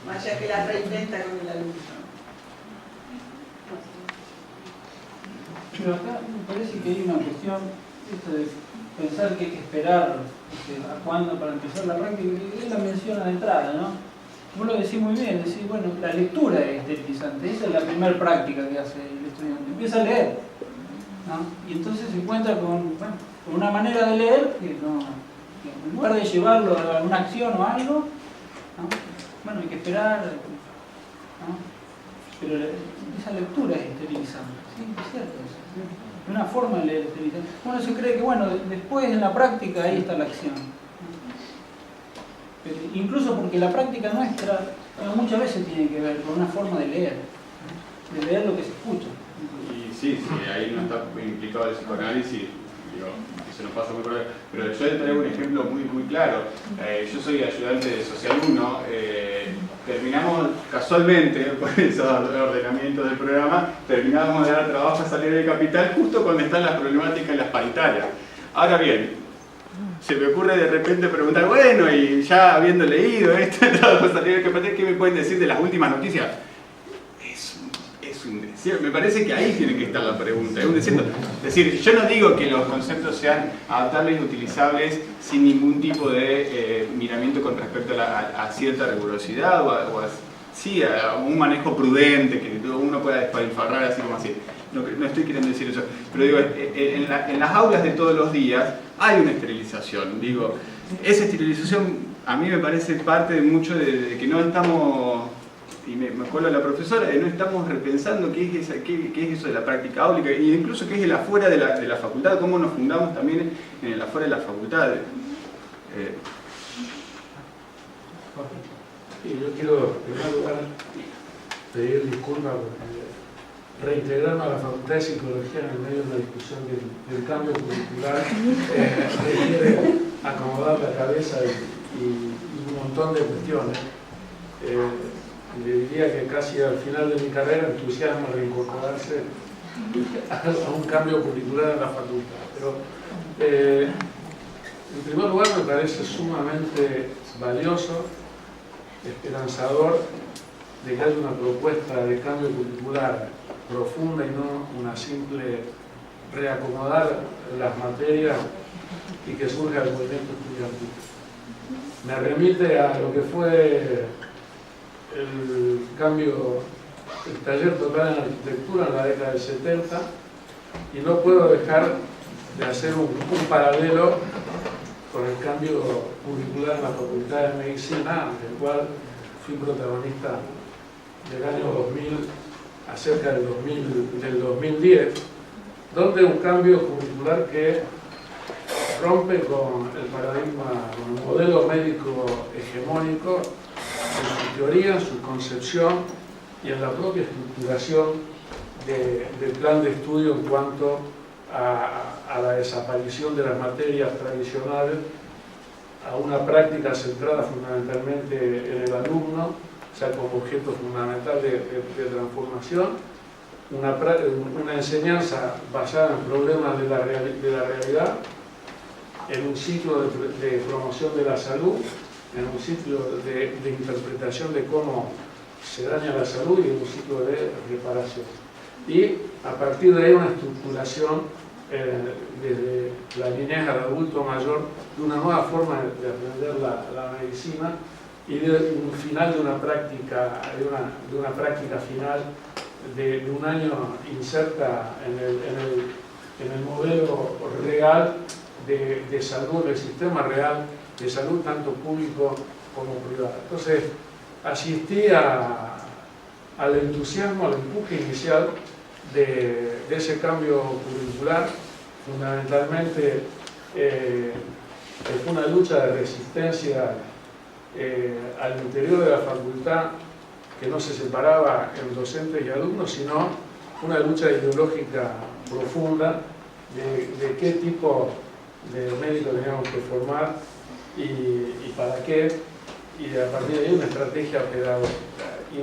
más allá que la reinventa con el alumno. Pero acá me parece que hay una cuestión, esto de pensar que hay que esperar a cuándo para empezar la práctica, que él la menciona de entrada, ¿no? Vos lo decís muy bien, decís, bueno, la lectura es esterilizante, esa es la primera práctica que hace el estudiante, empieza a leer, ¿no? Y entonces se encuentra con una manera de leer que en lugar de llevarlo a una acción o algo, ¿no? Bueno, hay que esperar, ¿no? Pero esa lectura es esterilizante, sí, es cierto eso. Es una forma de leer esterilizante. Uno se cree que, bueno, después en la práctica ahí está la acción. Pero incluso porque la práctica nuestra muchas veces tiene que ver con una forma de leer lo que se escucha. Y sí, ahí no está implicado el psicoanálisis, digo, eso nos pasa muy por ahí. Pero yo le traigo un ejemplo muy claro. Yo soy ayudante de Social 1, terminamos casualmente, por esos ordenamientos del programa, terminamos de dar trabajo a salir del capital justo cuando están las problemáticas en las paritarias. Ahora bien, se me ocurre de repente preguntar, bueno, y ya habiendo leído esto, trabajo a salir del capital, ¿qué me pueden decir de las últimas noticias? Es un desierto. Me parece que ahí tiene que estar la pregunta, es un desierto. Es decir, yo no digo que los conceptos sean adaptables y utilizables sin ningún tipo de miramiento con respecto a cierta rigurosidad o a un manejo prudente, que uno pueda despalfarrar así como así. No estoy queriendo decir eso, pero digo, en las aulas de todos los días hay una esterilización. Digo, esa esterilización a mí me parece parte de mucho de que no estamos, y me acuerdo a la profesora, no estamos repensando qué es eso de la práctica áulica, e incluso qué es el afuera de la facultad, cómo nos fundamos también en el afuera de la facultad. Y yo quiero, en primer lugar, pedir disculpas porque reintegrarme a la Facultad de Psicología en el medio de una discusión del cambio curricular requiere acomodar la cabeza y un montón de cuestiones. Le diría que casi al final de mi carrera entusiasma reincorporarse a un cambio curricular en la facultad. Pero en primer lugar me parece sumamente valioso, esperanzador, de que haya una propuesta de cambio curricular profunda y no una simple reacomodar las materias y que surja el movimiento estudiantil. Me remite a lo que fue el taller total en arquitectura en la década del 70, y no puedo dejar de hacer un paralelo con el cambio curricular en la Facultad de Medicina, del cual fui protagonista del año 2000 a cerca del 2010, donde un cambio curricular que rompe con el paradigma, con el modelo médico hegemónico, en su teoría, en su concepción y en la propia estructuración del plan de estudio en cuanto a la desaparición de las materias tradicionales, a una práctica centrada fundamentalmente en el alumno, o sea, como objeto fundamental de transformación, una enseñanza basada en problemas de la realidad, en un ciclo de promoción de la salud, en un ciclo de interpretación de cómo se daña la salud y en un ciclo de reparación. Y a partir de ahí una estructuración desde la niñez al adulto mayor de una nueva forma de aprender la medicina y de un final de una práctica, final de un año inserta en el modelo real de salud, del sistema real de salud, tanto público como privado. Entonces, asistí al entusiasmo, al empuje inicial de ese cambio curricular. Fundamentalmente fue una lucha de resistencia al interior de la facultad, que no se separaba en docentes y alumnos, sino una lucha ideológica profunda de qué tipo de médico teníamos que formar y para qué, y a partir de ahí una estrategia pedagógica. Y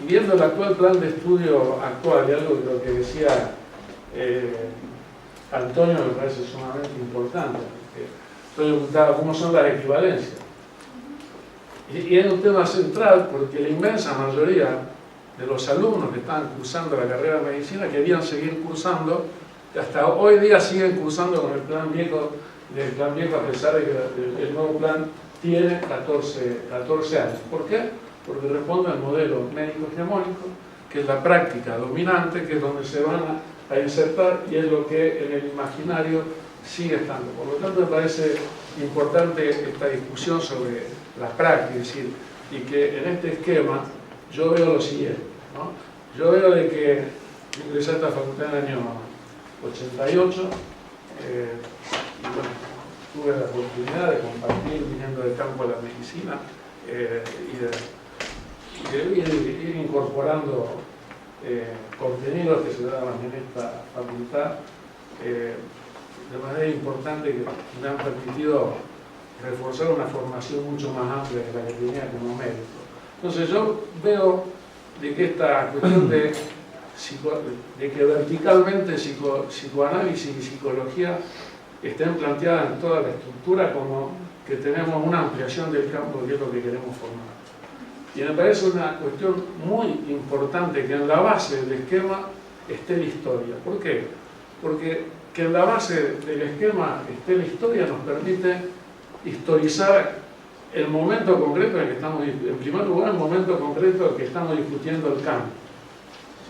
viendo el actual plan de estudio actual, y algo de lo que decía Antonio me parece sumamente importante, porque Entonces yo preguntaba cómo son las equivalencias. Y es un tema central porque la inmensa mayoría de los alumnos que estaban cursando la carrera de medicina querían seguir cursando, que hasta hoy día siguen cursando con el plan viejo, a pesar de que el nuevo plan tiene 14 años. ¿Por qué? Porque responde al modelo médico hegemónico, que es la práctica dominante, que es donde se van a insertar y es lo que en el imaginario sigue estando. Por lo tanto, me parece importante esta discusión sobre la práctica, es decir, y que en este esquema yo veo lo siguiente, ¿no? Yo veo de que ingresé a esta facultad en el año 88, y bueno, tuve la oportunidad de compartir viniendo del campo de la medicina y de ir incorporando contenidos que se daban en esta facultad de manera importante, que me han permitido reforzar una formación mucho más amplia que la que tenía como médico. Entonces yo veo de que esta cuestión de que verticalmente psicoanálisis y psicología estén planteadas en toda la estructura como que tenemos una ampliación del campo que es lo que queremos formar. Y me parece una cuestión muy importante que en la base del esquema esté la historia. ¿Por qué? Porque que en la base del esquema esté la historia nos permite historizar el momento concreto en el que estamos, en primer lugar, el momento concreto en el que estamos discutiendo el cambio.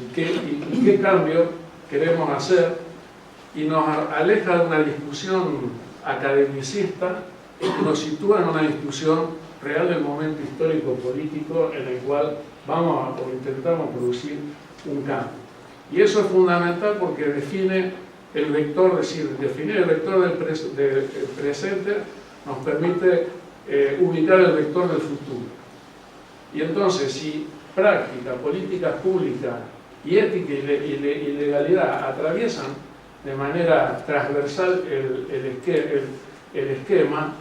¿Y qué cambio queremos hacer? Y nos aleja de una discusión academicista y nos sitúa en una discusión real del momento histórico-político en el cual vamos o intentamos producir un cambio. Y eso es fundamental porque define el vector, es decir, definir el vector del presente nos permite ubicar el vector del futuro. Y entonces, si práctica, políticas públicas y ética y legalidad atraviesan de manera transversal el esquema,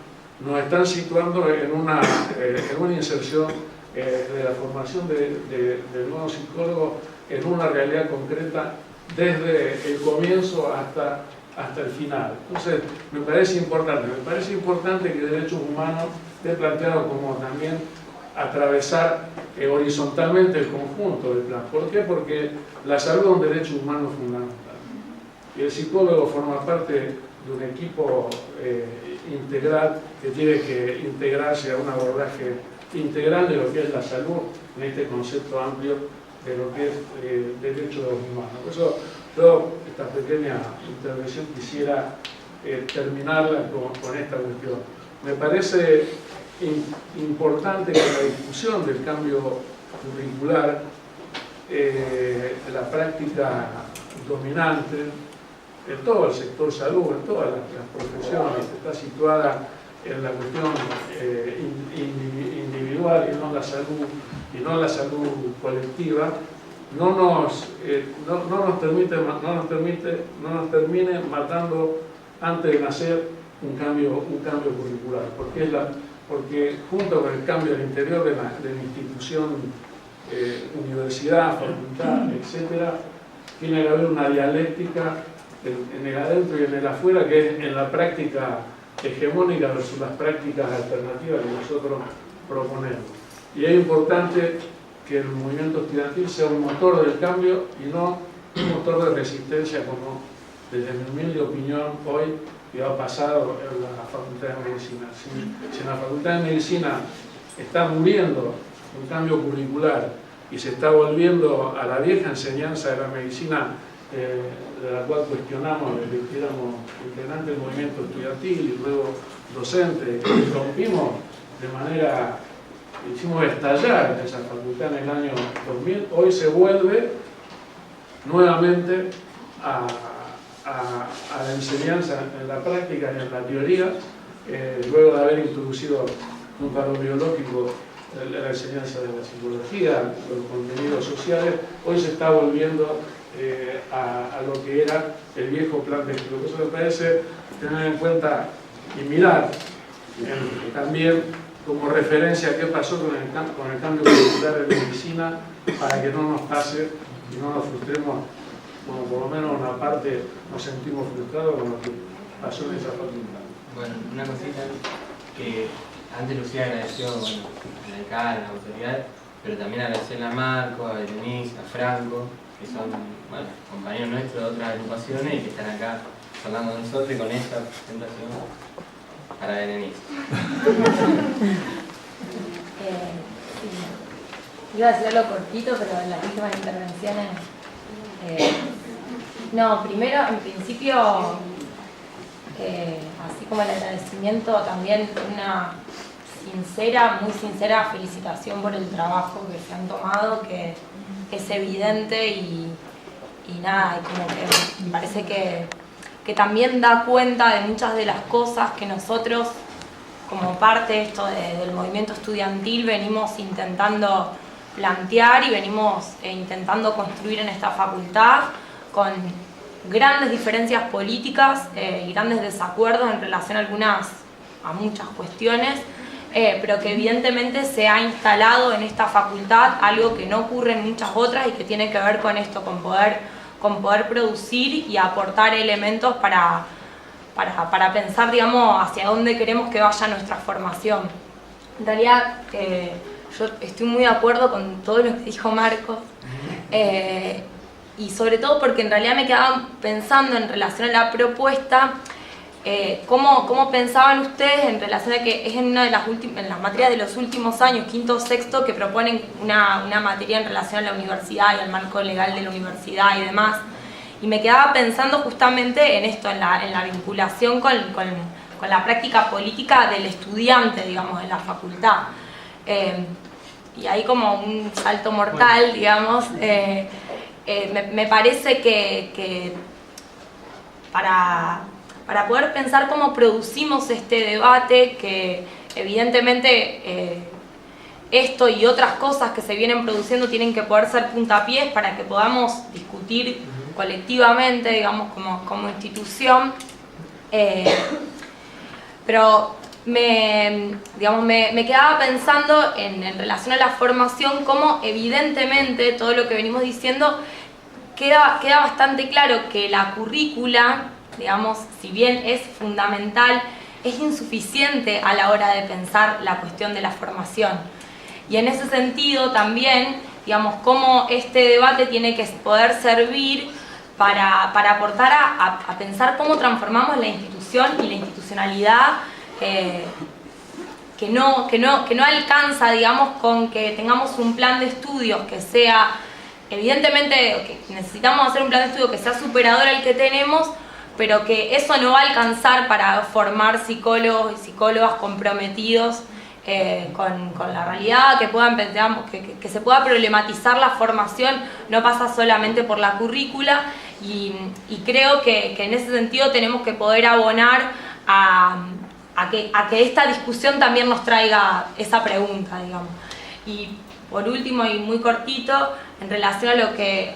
nos están situando en una inserción de la formación del nuevo psicólogo en una realidad concreta desde el comienzo hasta el final. Entonces, me parece importante que derechos humanos esté planteado como también atravesar horizontalmente el conjunto del plan. ¿Por qué? Porque la salud es un derecho humano fundamental. Y el psicólogo forma parte de un equipo integral que tiene que integrarse a un abordaje integral de lo que es la salud en este concepto amplio de lo que es derechos humanos. Por eso yo esta pequeña intervención quisiera terminarla con esta cuestión. Me parece importante que la discusión del cambio curricular, la práctica dominante en todo el sector salud, en todas las profesiones, está situada en la cuestión individual y no en la salud colectiva, no nos termine matando antes de nacer un cambio curricular, porque junto con el cambio al interior de la institución, universidad, facultad, etcétera, tiene que haber una dialéctica en el adentro y en el afuera, que es en la práctica hegemónica versus las prácticas alternativas que nosotros proponemos. Y es importante que el movimiento estudiantil sea un motor del cambio y no un motor de resistencia como, desde mi humilde opinión, hoy que ha pasado en la Facultad de Medicina. Si en la Facultad de Medicina está muriendo un cambio curricular y se está volviendo a la vieja enseñanza de la medicina, de la cual cuestionamos desde que éramos integrantes del movimiento estudiantil y luego docente, que rompimos de manera, hicimos estallar esa facultad en el año 2000, hoy se vuelve nuevamente a la enseñanza en la práctica y en la teoría, luego de haber introducido un paro biológico la enseñanza de la psicología, los contenidos sociales, hoy se está volviendo a lo que era el viejo plan de estudio. Eso me parece tener en cuenta y mirar también como referencia qué pasó con el cambio curricular en medicina, para que no nos pase y no nos frustremos, bueno, por lo menos una parte nos sentimos frustrados con lo que pasó en esa facultad. Bueno, una cosita que antes Lucía agradeció, bueno, a la decana, a la autoridad, pero también agradecerle a Marco, a Berenice, a Franco, que son, bueno, compañeros nuestros de otras agrupaciones y que están acá hablando con nosotros, y con esta presentación para Berenice. Iba a decir algo cortito, pero en las últimas intervenciones... no, primero, en principio, así como el agradecimiento, también una muy sincera felicitación por el trabajo que se han tomado, que es evidente y nada, y como que me parece que también da cuenta de muchas de las cosas que nosotros, como parte de esto del movimiento estudiantil, venimos intentando plantear y venimos intentando construir en esta facultad, con grandes diferencias políticas y grandes desacuerdos en relación a muchas cuestiones, pero que evidentemente se ha instalado en esta facultad algo que no ocurre en muchas otras y que tiene que ver con esto, con poder producir y aportar elementos para pensar, digamos, hacia dónde queremos que vaya nuestra formación. En realidad, yo estoy muy de acuerdo con todo lo que dijo Marcos, y sobre todo porque en realidad me quedaba pensando en relación a la propuesta, cómo pensaban ustedes en relación a que es en una de las materias de los últimos años, quinto o sexto, que proponen una materia en relación a la universidad y al marco legal de la universidad y demás. Y me quedaba pensando justamente en esto, en la vinculación con la práctica política del estudiante, digamos, de la facultad. Y ahí como un salto mortal, digamos, me parece que para poder pensar cómo producimos este debate, que evidentemente esto y otras cosas que se vienen produciendo tienen que poder ser puntapiés para que podamos discutir colectivamente, digamos, como institución, pero me quedaba pensando en relación a la formación, cómo evidentemente todo lo que venimos diciendo queda bastante claro que la currícula, digamos, si bien es fundamental, es insuficiente a la hora de pensar la cuestión de la formación. Y en ese sentido también, digamos, cómo este debate tiene que poder servir para aportar a pensar cómo transformamos la institución y la institucionalidad, que no alcanza, digamos, con que tengamos un plan de estudios que sea, evidentemente, que necesitamos hacer un plan de estudio que sea superador al que tenemos, pero que eso no va a alcanzar para formar psicólogos y psicólogas comprometidos con la realidad, que puedan, digamos, que se pueda problematizar la formación, no pasa solamente por la currícula, y creo que en ese sentido tenemos que poder abonar a que esta discusión también nos traiga esa pregunta, digamos. Y por último, y muy cortito, en relación a lo que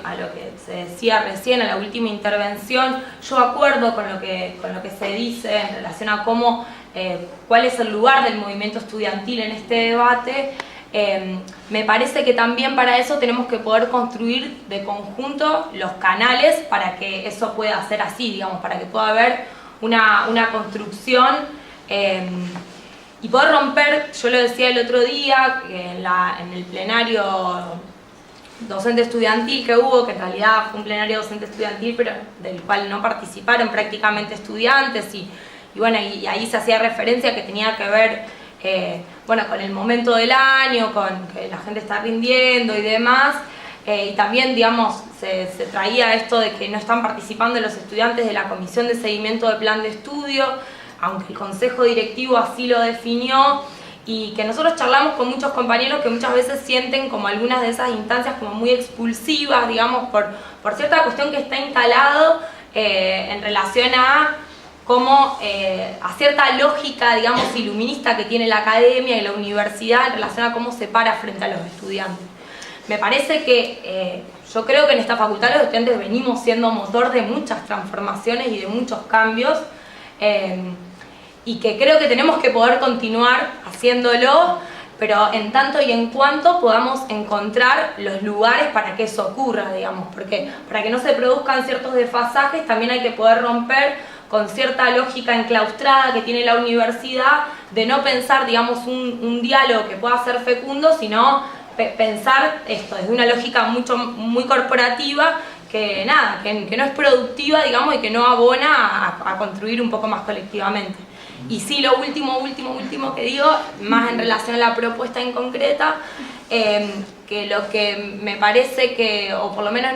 se decía recién, a la última intervención, yo acuerdo con lo que se dice en relación a cómo, cuál es el lugar del movimiento estudiantil en este debate. Me parece que también para eso tenemos que poder construir de conjunto los canales para que eso pueda ser así, digamos, para que pueda haber una construcción y poder romper, yo lo decía el otro día, en el plenario docente estudiantil que hubo, que en realidad fue un plenario docente estudiantil, pero del cual no participaron prácticamente estudiantes, y ahí se hacía referencia que tenía que ver con el momento del año, con que la gente está rindiendo y demás, y también, digamos, se traía esto de que no están participando los estudiantes de la comisión de seguimiento del plan de estudio, aunque el consejo directivo así lo definió, y que nosotros charlamos con muchos compañeros que muchas veces sienten como algunas de esas instancias como muy expulsivas, digamos, por cierta cuestión que está instalado en relación a como a cierta lógica, digamos, iluminista que tiene la academia y la universidad en relación a cómo se para frente a los estudiantes. Me parece que yo creo que en esta facultad los estudiantes venimos siendo motor de muchas transformaciones y de muchos cambios, y que creo que tenemos que poder continuar haciéndolo, pero en tanto y en cuanto podamos encontrar los lugares para que eso ocurra, digamos, porque para que no se produzcan ciertos desfasajes también hay que poder romper con cierta lógica enclaustrada que tiene la universidad, de no pensar, digamos, un diálogo que pueda ser fecundo, sino pensar esto desde una lógica muy corporativa, que nada, que no es productiva, digamos, y que no abona a construir un poco más colectivamente. Y sí, lo último que digo, más en relación a la propuesta en concreta, que lo que me parece que, o por lo menos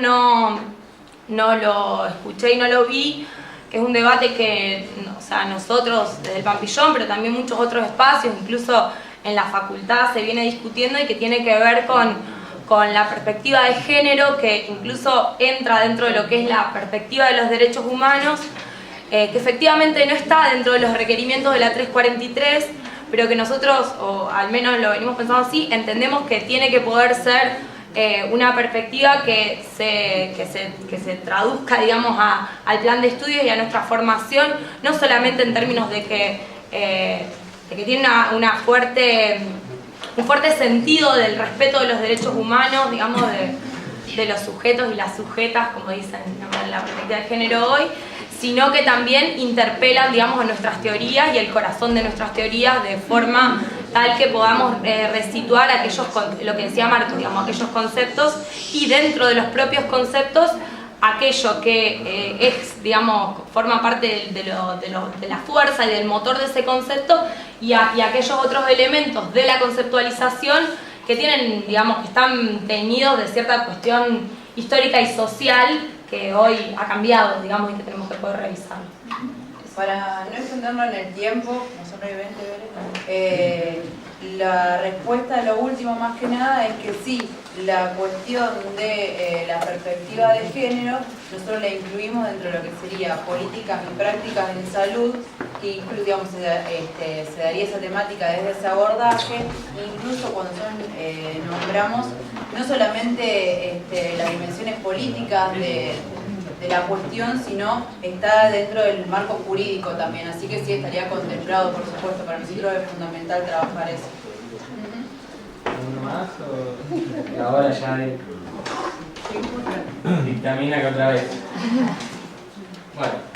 no lo escuché y no lo vi, que es un debate que, o sea, nosotros desde el Pampillón, pero también muchos otros espacios, incluso en la facultad se viene discutiendo, y que tiene que ver con la perspectiva de género, que incluso entra dentro de lo que es la perspectiva de los derechos humanos, que efectivamente no está dentro de los requerimientos de la 343, pero que nosotros, o al menos lo venimos pensando así, entendemos que tiene que poder ser una perspectiva que se traduzca, digamos, al plan de estudios y a nuestra formación, no solamente en términos de que tiene un fuerte sentido del respeto de los derechos humanos, digamos, de los sujetos y las sujetas, como dicen en la perspectiva de género hoy, sino que también interpelan, digamos, a nuestras teorías y el corazón de nuestras teorías, de forma tal que podamos resituar lo que decía Marcos, digamos, aquellos conceptos, y dentro de los propios conceptos aquello que digamos, forma parte de la fuerza y del motor de ese concepto, y aquellos otros elementos de la conceptualización que tienen, digamos, que están teñidos de cierta cuestión histórica y social que hoy ha cambiado, digamos, y que tenemos que poder revisar. Para no extenderlo en el tiempo, la respuesta de lo último más que nada es que sí, la cuestión de la perspectiva de género, nosotros la incluimos dentro de lo que sería políticas y prácticas en salud, que incluso, digamos, se daría esa temática desde ese abordaje, incluso cuando nombramos no solamente las dimensiones políticas de la cuestión, sino está dentro del marco jurídico también, así que sí estaría contemplado, por supuesto. Para nosotros es fundamental trabajar eso. ¿Uno más o ahora ya dictamina que otra vez? Bueno.